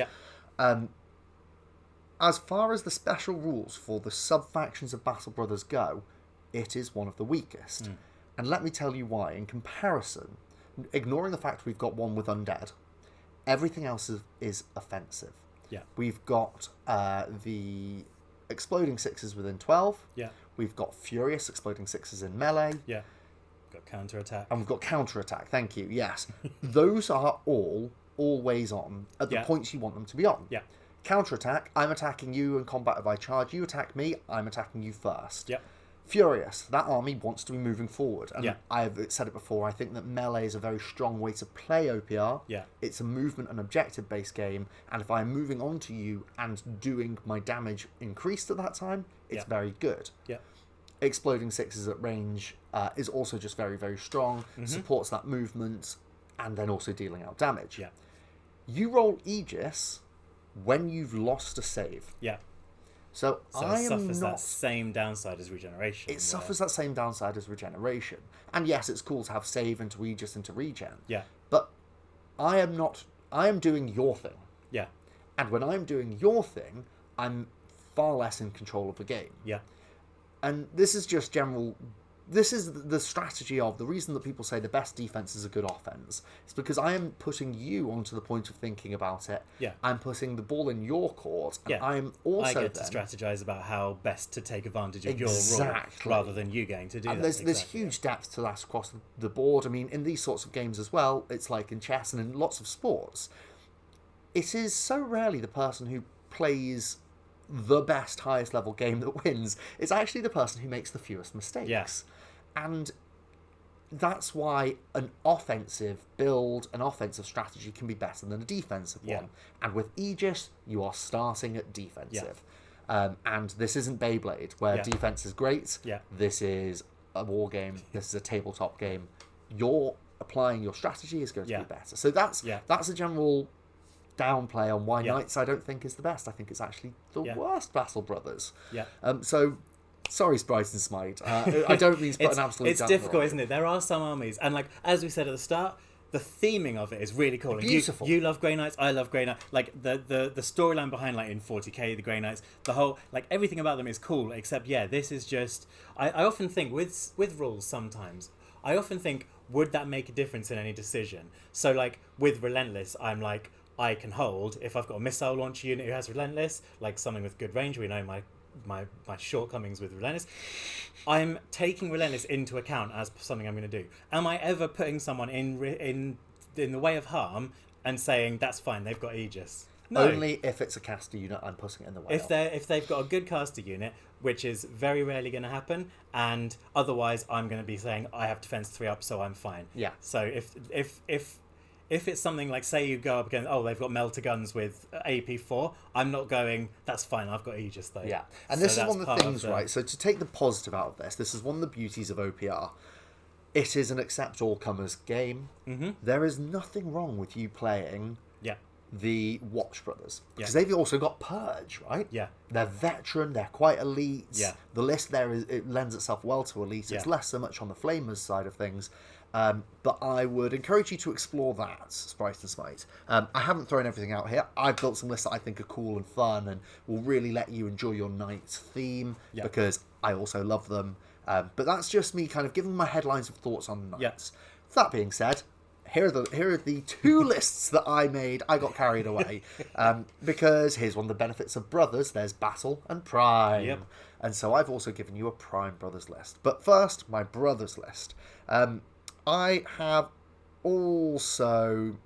As far as the special rules for the sub-factions of Battle Brothers go, it is one of the weakest. And let me tell you why. In comparison, ignoring the fact we've got one with Undead, everything else is offensive. We've got the exploding 6s within 12. We've got Furious, exploding sixes in melee. Yeah. Got counter attack. And we've got counter attack. Thank you. Yes. Those are all always on at the points you want them to be on. Yeah. Counter attack, I'm attacking you in combat if I charge. You attack me, I'm attacking you first. Yeah. Furious, that army wants to be moving forward. And Yeah. I've said it before, I think that melee is a very strong way to play OPR. Yeah. It's a movement and objective-based game, and if I'm moving on to you and doing my damage increased at that time, it's very good. Yeah. Exploding sixes at range is also just very, very strong, supports that movement, and then also dealing out damage. Yeah. You roll Aegis when you've lost a save. Yeah. So I it am suffers not... that same downside as regeneration. It suffers that same downside as regeneration. And yes, it's cool to have save and to Aegis and to regen. Yeah. But I am doing your thing. Yeah. And when I'm doing your thing, I'm far less in control of the game. Yeah. And this is just general... This is the strategy of the reason that people say the best defense is a good offense. It's because I am putting you onto the point of thinking about it. Yeah. I'm putting the ball in your court. And Yeah. I'm also I get to strategize about how best to take advantage of Exactly. your role rather than you getting to do and that. there's Exactly. huge depth to that across the board. I mean, in these sorts of games as well, it's like in chess and in lots of sports, it is so rarely the person who plays the best, highest level game that wins. It's actually the person who makes the fewest mistakes. Yes. And that's why an offensive build, an offensive strategy can be better than a defensive one. And with Aegis, you are starting at defensive. And this isn't Beyblade, where defense is great. Yeah. This is a war game. This is a tabletop game. You're applying your strategy is going to be better. So that's a general downplay on why Knights I don't think is the best. I think it's actually the worst Battle Brothers. Yeah. So sorry, Sprite and Smite. I don't mean to put an absolute It's damper difficult, on isn't it? There are some armies, and like as we said at the start, the theming of it is really cool. Like, Beautiful. You love Grey Knights, I love Grey Knights. Like the storyline behind, like in 40k, the Grey Knights, the whole, like everything about them is cool. Except this is just. I often think with rules sometimes. I often think, would that make a difference in any decision? So like with Relentless, I'm like, I can hold if I've got a missile launcher unit who has Relentless, like something with good range. We know my shortcomings with Relentless. I'm taking Relentless into account as something I'm going to do. Am I ever putting someone in the way of harm and saying that's fine, they've got Aegis? No. Only if it's a caster unit, I'm putting it in the way. If they've got a good caster unit, which is very rarely going to happen, and otherwise I'm going to be saying I have defense 3 up, so I'm fine. Yeah. So if it's something like, say you go up against, they've got melter guns with AP4, I'm not going, that's fine, I've got Aegis though. Yeah. And this is one of the things, right? So to take the positive out of this is one of the beauties of OPR. It is an accept all comers game. Mm-hmm. There is nothing wrong with you playing the Watch Brothers, because they've also got Purge, right? Yeah. They're veteran, they're quite elite. Yeah. The list there it lends itself well to elite. It's less so much on the Flamers side of things. But I would encourage you to explore that, Sprite and Smite. I haven't thrown everything out here. I've built some lists that I think are cool and fun and will really let you enjoy your Knights theme, because I also love them. But that's just me kind of giving my headlines of thoughts on Knights. That being said, here are the 2 lists that I made. I got carried away. Because here's one of the benefits of Brothers. There's Battle and Prime. Yep. And so I've also given you a Prime Brothers list. But first, my Brothers list. I have also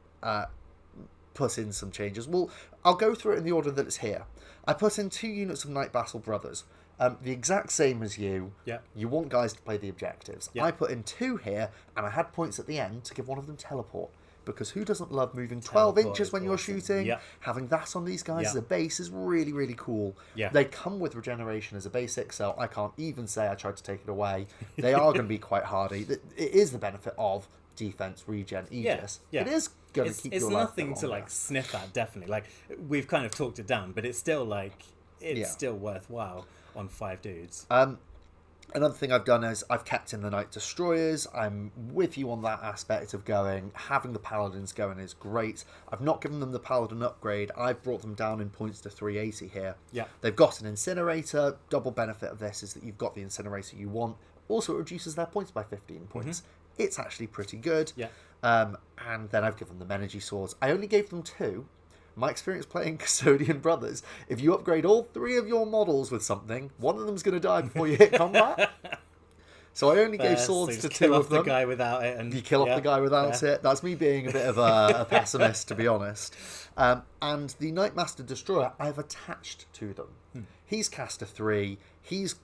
put in some changes. Well, I'll go through it in the order that it's here. I put in 2 units of Knight Battle Brothers. The exact same as you. Yeah. You want guys to play the objectives. Yeah. I put in 2 here, and I had points at the end to give one of them teleport. Because who doesn't love moving 12 inches when you're shooting? Yeah. Having that on these guys as a base is really, really cool. Yeah. They come with regeneration as a basic, so I can't even say I tried to take it away. They are going to be quite hardy. It is the benefit of defense, regen, Aegis. Yeah. It is going to keep your life It's nothing to longer. sniff at, definitely. Like, we've kind of talked it down, but it's still still worthwhile on 5 dudes. Another thing I've done is I've kept in the Night Destroyers. I'm with you on that aspect of having the Paladins going is great. I've not given them the Paladin upgrade. I've brought them down in points to 380 here. Yeah. They've got an Incinerator. Double benefit of this is that you've got the Incinerator you want. Also, it reduces their points by 15 points. Mm-hmm. It's actually pretty good. Yeah. And then I've given them Energy Swords. I only gave them 2 my experience playing Custodian Brothers, if you upgrade all 3 of your models with something, one of them's going to die before you hit combat. So I only gave swords to 2 of them. Kill off the guy without it. And you kill off the guy without it. That's me being a bit of a pessimist, to be honest. And the Knightmaster Destroyer, I've attached to them. He's caster 3. He's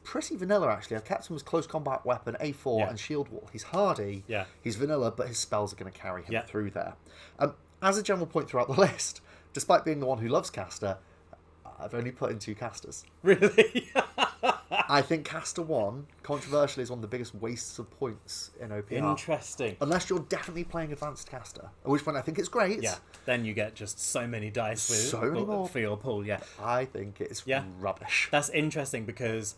pretty vanilla, actually. I've kept him as close combat weapon, A4, and shield wall. He's hardy. Yeah. He's vanilla, but his spells are going to carry him through there. As a general point throughout the list, despite being the one who loves caster, I've only put in 2 casters. Really? I think caster 1, controversially, is one of the biggest wastes of points in OPR. Interesting. Unless you're definitely playing advanced caster, at which point I think it's great. Yeah, then you get just so many dice with, so many more for your pool, I think it's rubbish. That's interesting because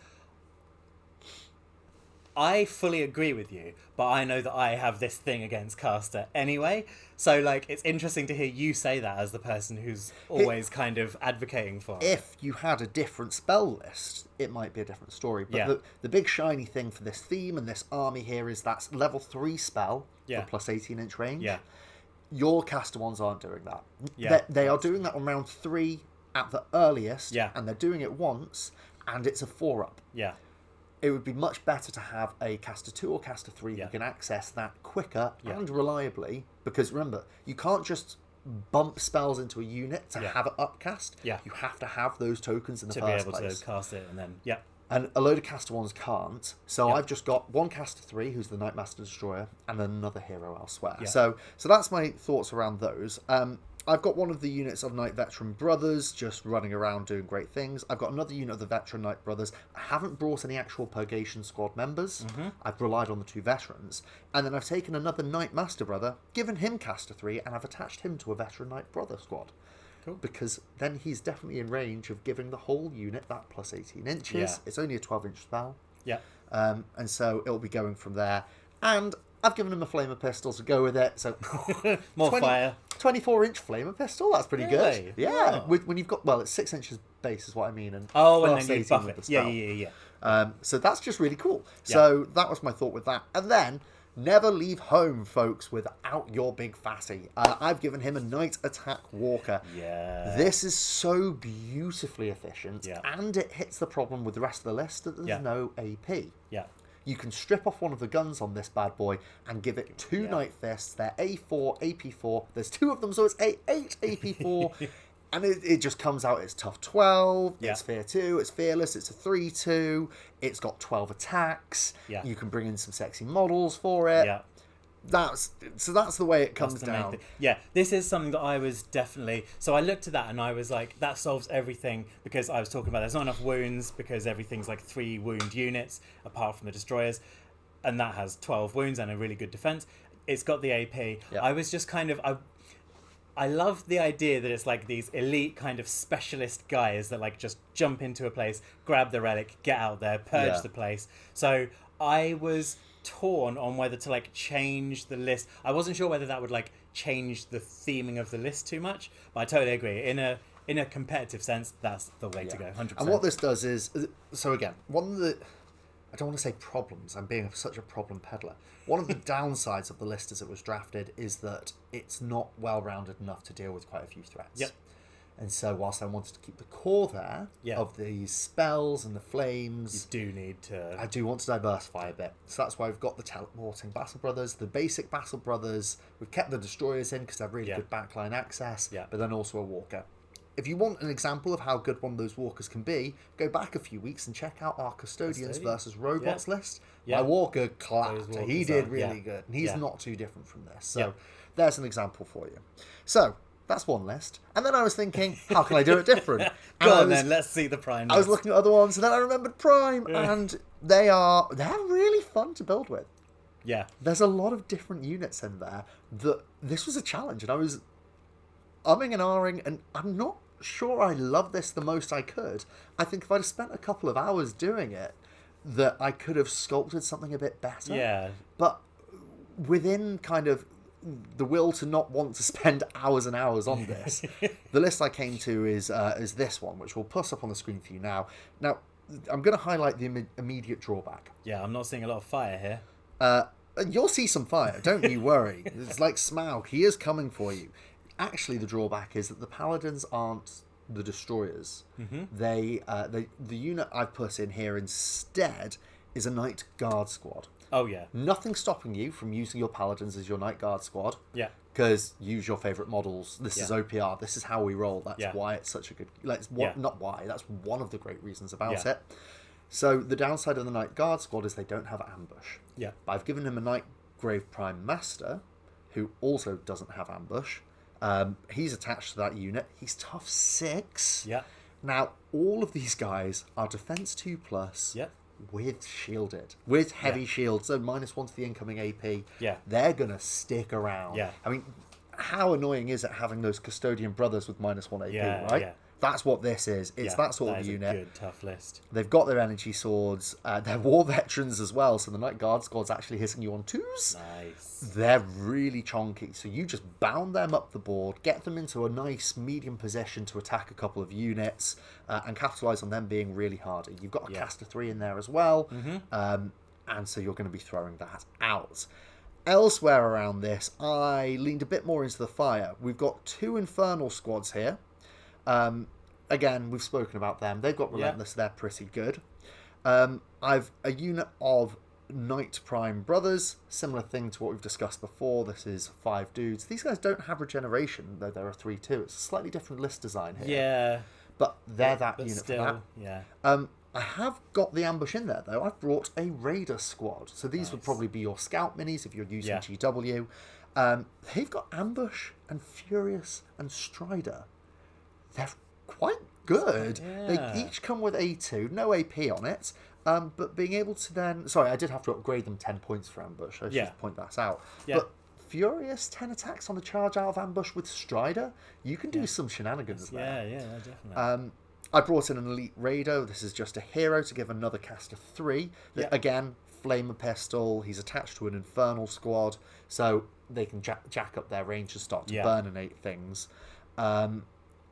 I fully agree with you, but I know that I have this thing against caster anyway. So, like, it's interesting to hear you say that as the person who's always kind of advocating for it. If you had a different spell list, it might be a different story. But the big shiny thing for this theme and this army here is that's level 3 spell for plus 18-inch range. Yeah. Your caster ones aren't doing that. Yeah. They are doing that on round 3 at the earliest, Yeah. and they're doing it once, and it's a 4-up. Yeah. It would be much better to have a caster 2 or caster 3 who can access that quicker and reliably, because remember, you can't just bump spells into a unit to have it upcast. Yeah. You have to have those tokens in the To first be able place. to cast it and then, And a load of caster 1s can't. So I've just got 1 caster 3, who's the Knightmaster Destroyer, and then another hero elsewhere. Yeah. So that's my thoughts around those. I've got one of the units of Knight Veteran Brothers just running around doing great things. I've got another unit of the Veteran Knight Brothers. I haven't brought any actual Purgation Squad members. I've relied on the 2 veterans. And then I've taken another Knight Master Brother, given him caster 3, and I've attached him to a Veteran Knight Brother squad. Cool. Because then he's definitely in range of giving the whole unit that plus 18 inches. Yeah. It's only a 12-inch spell. Yeah. And so it'll be going from there. And I've given him a flamer pistol to go with it. So More fire. 24-inch flamer pistol. That's pretty Really? good. Yeah. Oh. When you've got, it's 6 inches base is what I mean. And And then you plus buff 18 it. with the spell. Yeah. So that's just really cool. Yeah. So that was my thought with that. And then, never leave home, folks, without your big fatty. I've given him a Night Attack Walker. Yeah. This is so beautifully efficient, Yeah. and it hits the problem with the rest of the list that there's no AP. Yeah. You can strip off one of the guns on this bad boy and give it 2 Night Fists. They're A4, AP4. There's 2 of them, so it's 8 AP4. And it just comes out, it's tough 12, it's fear 2, it's fearless, it's a 3-2, it's got 12 attacks, you can bring in some sexy models for it. Yeah. That's the way it comes down. Yeah, this is something that I was definitely... So I looked at that and I was like, that solves everything, because I was talking about there's not enough wounds, because everything's like 3 wound units, apart from the destroyers, and that has 12 wounds and a really good defense. It's got the AP. Yeah. I was just kind of... I love the idea that it's like these elite kind of specialist guys that like just jump into a place, grab the relic, get out there, purge the place. So I was torn on whether to like change the list. I wasn't sure whether that would like change the theming of the list too much, but I totally agree. In a competitive sense, that's the way to go, 100%. And what this does is, so again, one of the, I don't want to say problems, I'm being such a problem peddler. One of the downsides of the list as it was drafted is that it's not well-rounded enough to deal with quite a few threats. Yep. And so whilst I wanted to keep the core there of these spells and the flames, you do need to... I do want to diversify a bit. So that's why we've got the teleporting Battle Brothers, the basic Battle Brothers. We've kept the Destroyers in because they're really good backline access, but then also a Walker. If you want an example of how good one of those Walkers can be, go back a few weeks and check out our Custodians versus Robots list. My Walker clapped. He did really good. And he's not too different from this. So there's an example for you. So that's one list. And then I was thinking, how can I do it different? Go on then, let's see the Prime list. I was looking at other ones, and then I remembered Prime, and they're really fun to build with. Yeah. There's a lot of different units in there. This was a challenge, and I was umming and ahhing, and I'm not sure I love this the most I could. I think if I'd have spent a couple of hours doing it, that I could have sculpted something a bit better. Yeah. But within kind of the will to not want to spend hours and hours on this, the list I came to is this one, which we'll put up on the screen for you now. Now, I'm going to highlight the immediate drawback. Yeah, I'm not seeing a lot of fire here. You'll see some fire, don't you worry. It's like Smaug, he is coming for you. Actually, the drawback is that the paladins aren't the destroyers. The unit I've put in here instead is a Knight Guard squad. Oh, yeah. Nothing stopping you from using your paladins as your Knight Guard squad. Yeah. Because use your favourite models. This is OPR. This is how we roll. That's why it's such a good... Not why. That's one of the great reasons about it. So the downside of the Knight Guard squad is they don't have ambush. Yeah. But I've given him a Knight Grave Prime Master, who also doesn't have ambush. He's attached to that unit. He's tough 6. Yeah. Now, all of these guys are defense 2+. Yeah. With shielded, with heavy shield, so -1 to the incoming AP. Yeah. They're gonna stick around. Yeah. I mean, how annoying is it having those custodian brothers with -1 AP, right? Yeah. That's what this is. It's that sort of unit. A good, tough list. They've got their energy swords. They're war veterans as well, so the Knight Guard squad's actually hitting you on 2s. Nice. They're really chonky, so you just bound them up the board, get them into a nice medium position to attack a couple of units, and capitalise on them being really hardy. You've got a caster 3 in there as well, and so you're going to be throwing that out. Elsewhere around this, I leaned a bit more into the fire. We've got 2 Infernal squads here. Again, we've spoken about them. They've got Relentless. They're pretty good. I've a unit of Knight Prime Brothers. Similar thing to what we've discussed before. This is 5 dudes. These guys don't have regeneration, though they're a 3/2. It's a slightly different list design here. Yeah. But they're that But unit still, for that. yeah. I have got the ambush in there, though. I've brought a Raider squad. So these would probably be your Scout minis if you're using GW. They've got Ambush and Furious and Strider. They're quite good. Yeah. They each come with A2, no AP on it. But being able to then... Sorry, I did have to upgrade them 10 points for Ambush. I should point that out. Yeah. But Furious 10 attacks on the charge out of Ambush with Strider, you can do some shenanigans there. Yeah, definitely. I brought in an Elite Raider. This is just a hero to give another caster 3. Again, Flamer Pistol. He's attached to an Infernal squad, so they can jack up their range and start to burninate things.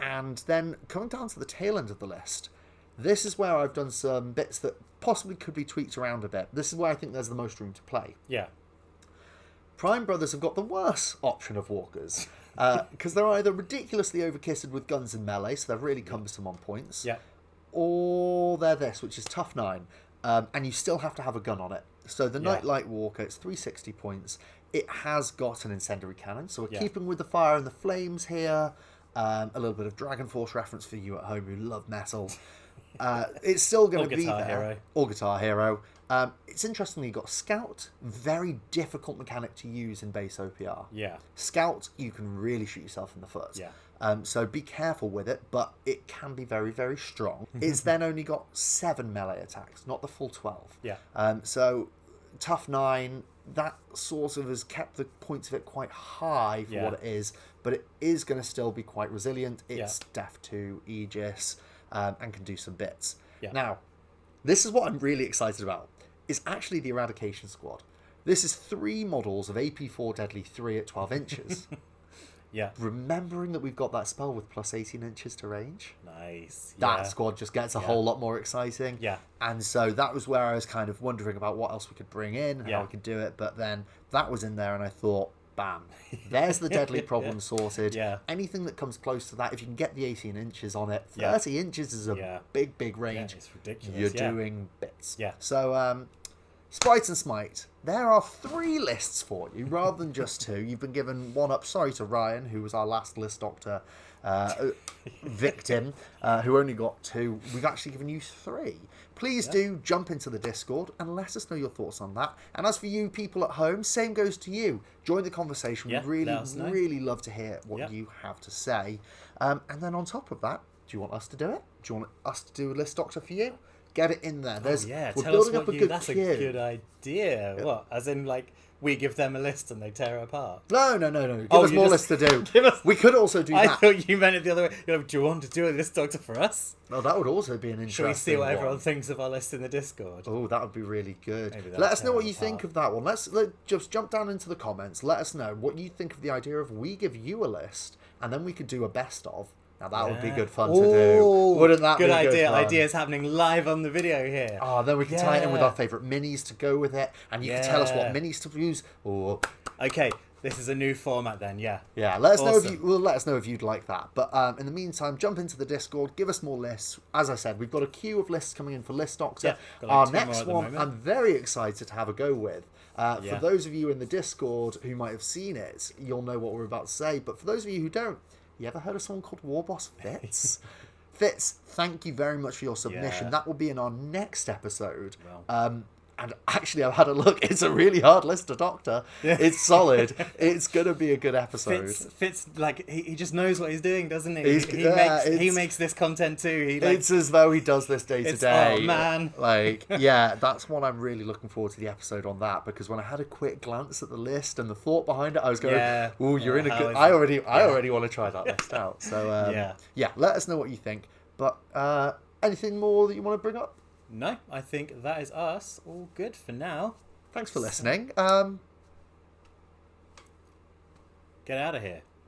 And then coming down to the tail end of the list, this is where I've done some bits that possibly could be tweaked around a bit. This is where I think there's the most room to play. Yeah. Prime Brothers have got the worst option of walkers, because they're either ridiculously overkitted with guns and melee, so they're really cumbersome on points, or they're this, which is tough 9, and you still have to have a gun on it. So the Nightlight Walker, it's 360 points. It has got an incendiary cannon, so we're keeping with the fire and the flames here. A little bit of Dragon Force reference for you at home who love metal. It's still going to be there. Hero. Or Guitar Hero. It's interesting you've got Scout, very difficult mechanic to use in base OPR. Yeah. Scout, you can really shoot yourself in the foot. Yeah. So be careful with it, but it can be very, very strong. It's then only got 7 melee attacks, not the full 12. Yeah. So tough 9, that sort of has kept the points of it quite high for what it is, but it is going to still be quite resilient. It's Def 2, Aegis, and can do some bits. Yeah. Now, this is what I'm really excited about. It's actually the Eradication Squad. This is 3 models of AP4 Deadly 3 at 12 inches. Yeah. Remembering that we've got that spell with plus 18 inches to range. Nice. That squad just gets a whole lot more exciting. Yeah. And so that was where I was kind of wondering about what else we could bring in, how we could do it. But then that was in there and I thought, bam, there's the deadly problem sorted. Yeah. Anything that comes close to that, if you can get the 18 inches on it, 30 inches is a big, big range. Yeah, it's ridiculous. You're doing bits. Yeah. So, Sprite and Smite, there are 3 lists for you rather than just 2. You've been given one up. Sorry to Ryan, who was our last list doctor victim, who only got 2. We've actually given you 3. Please do jump into the Discord and let us know your thoughts on that. And as for you people at home, same goes to you. Join the conversation. We'd really love to hear what you have to say. And then on top of that, do you want us to do it? Do you want us to do a list doctor for you? Get it in there. We're building up a good That's queue. a good idea. Yeah. What? As in, like, we give them a list and they tear it apart? No. Give us more lists to do. We could also do that. I thought you meant it the other way. Do you want to do a list doctor for us? No, that would also be an interesting Shall we see what everyone one. thinks of our list in the Discord? Oh, that would be really good. Maybe Let us know what you apart. think of that one. Let's just jump down into the comments. Let us know what you think of the idea of we give you a list and then we could do a best of. Now that would be good fun to do. Wouldn't that be good good idea? fun? Ideas happening live on the video here. Oh, then we can tie it in with our favourite minis to go with it, and you can tell us what minis to use. Oh, okay. This is a new format then, yeah. Yeah, let us know if Awesome. let us know if you'd like that. But in the meantime, jump into the Discord, give us more lists. As I said, we've got a queue of lists coming in for List Doctor. Yeah, got like Our 2 more next at the one, moment. I'm very excited to have a go with. For Yeah. those of you in the Discord who might have seen it, you'll know what we're about to say. But for those of you who don't, you ever heard of someone called Warboss Fitz? Fitz, thank you very much for your submission. Yeah. That will be in our next episode. Well. And actually, I've had a look. It's a really hard list to doctor. Yeah. It's solid. It's going to be a good episode. Fitz, like he just knows what he's doing, doesn't he? He makes this content too. It's as though he does this day to day. Oh man! Like, yeah, that's what I'm really looking forward to the episode on that, because when I had a quick glance at the list and the thought behind it, I was going, Yeah. "Oh, you're in a How good." is I it? already want to try that list out. So Yeah. Let us know what you think. But anything more that you want to bring up? No, I think that is us. All good for now. Thanks for listening. Get out of here.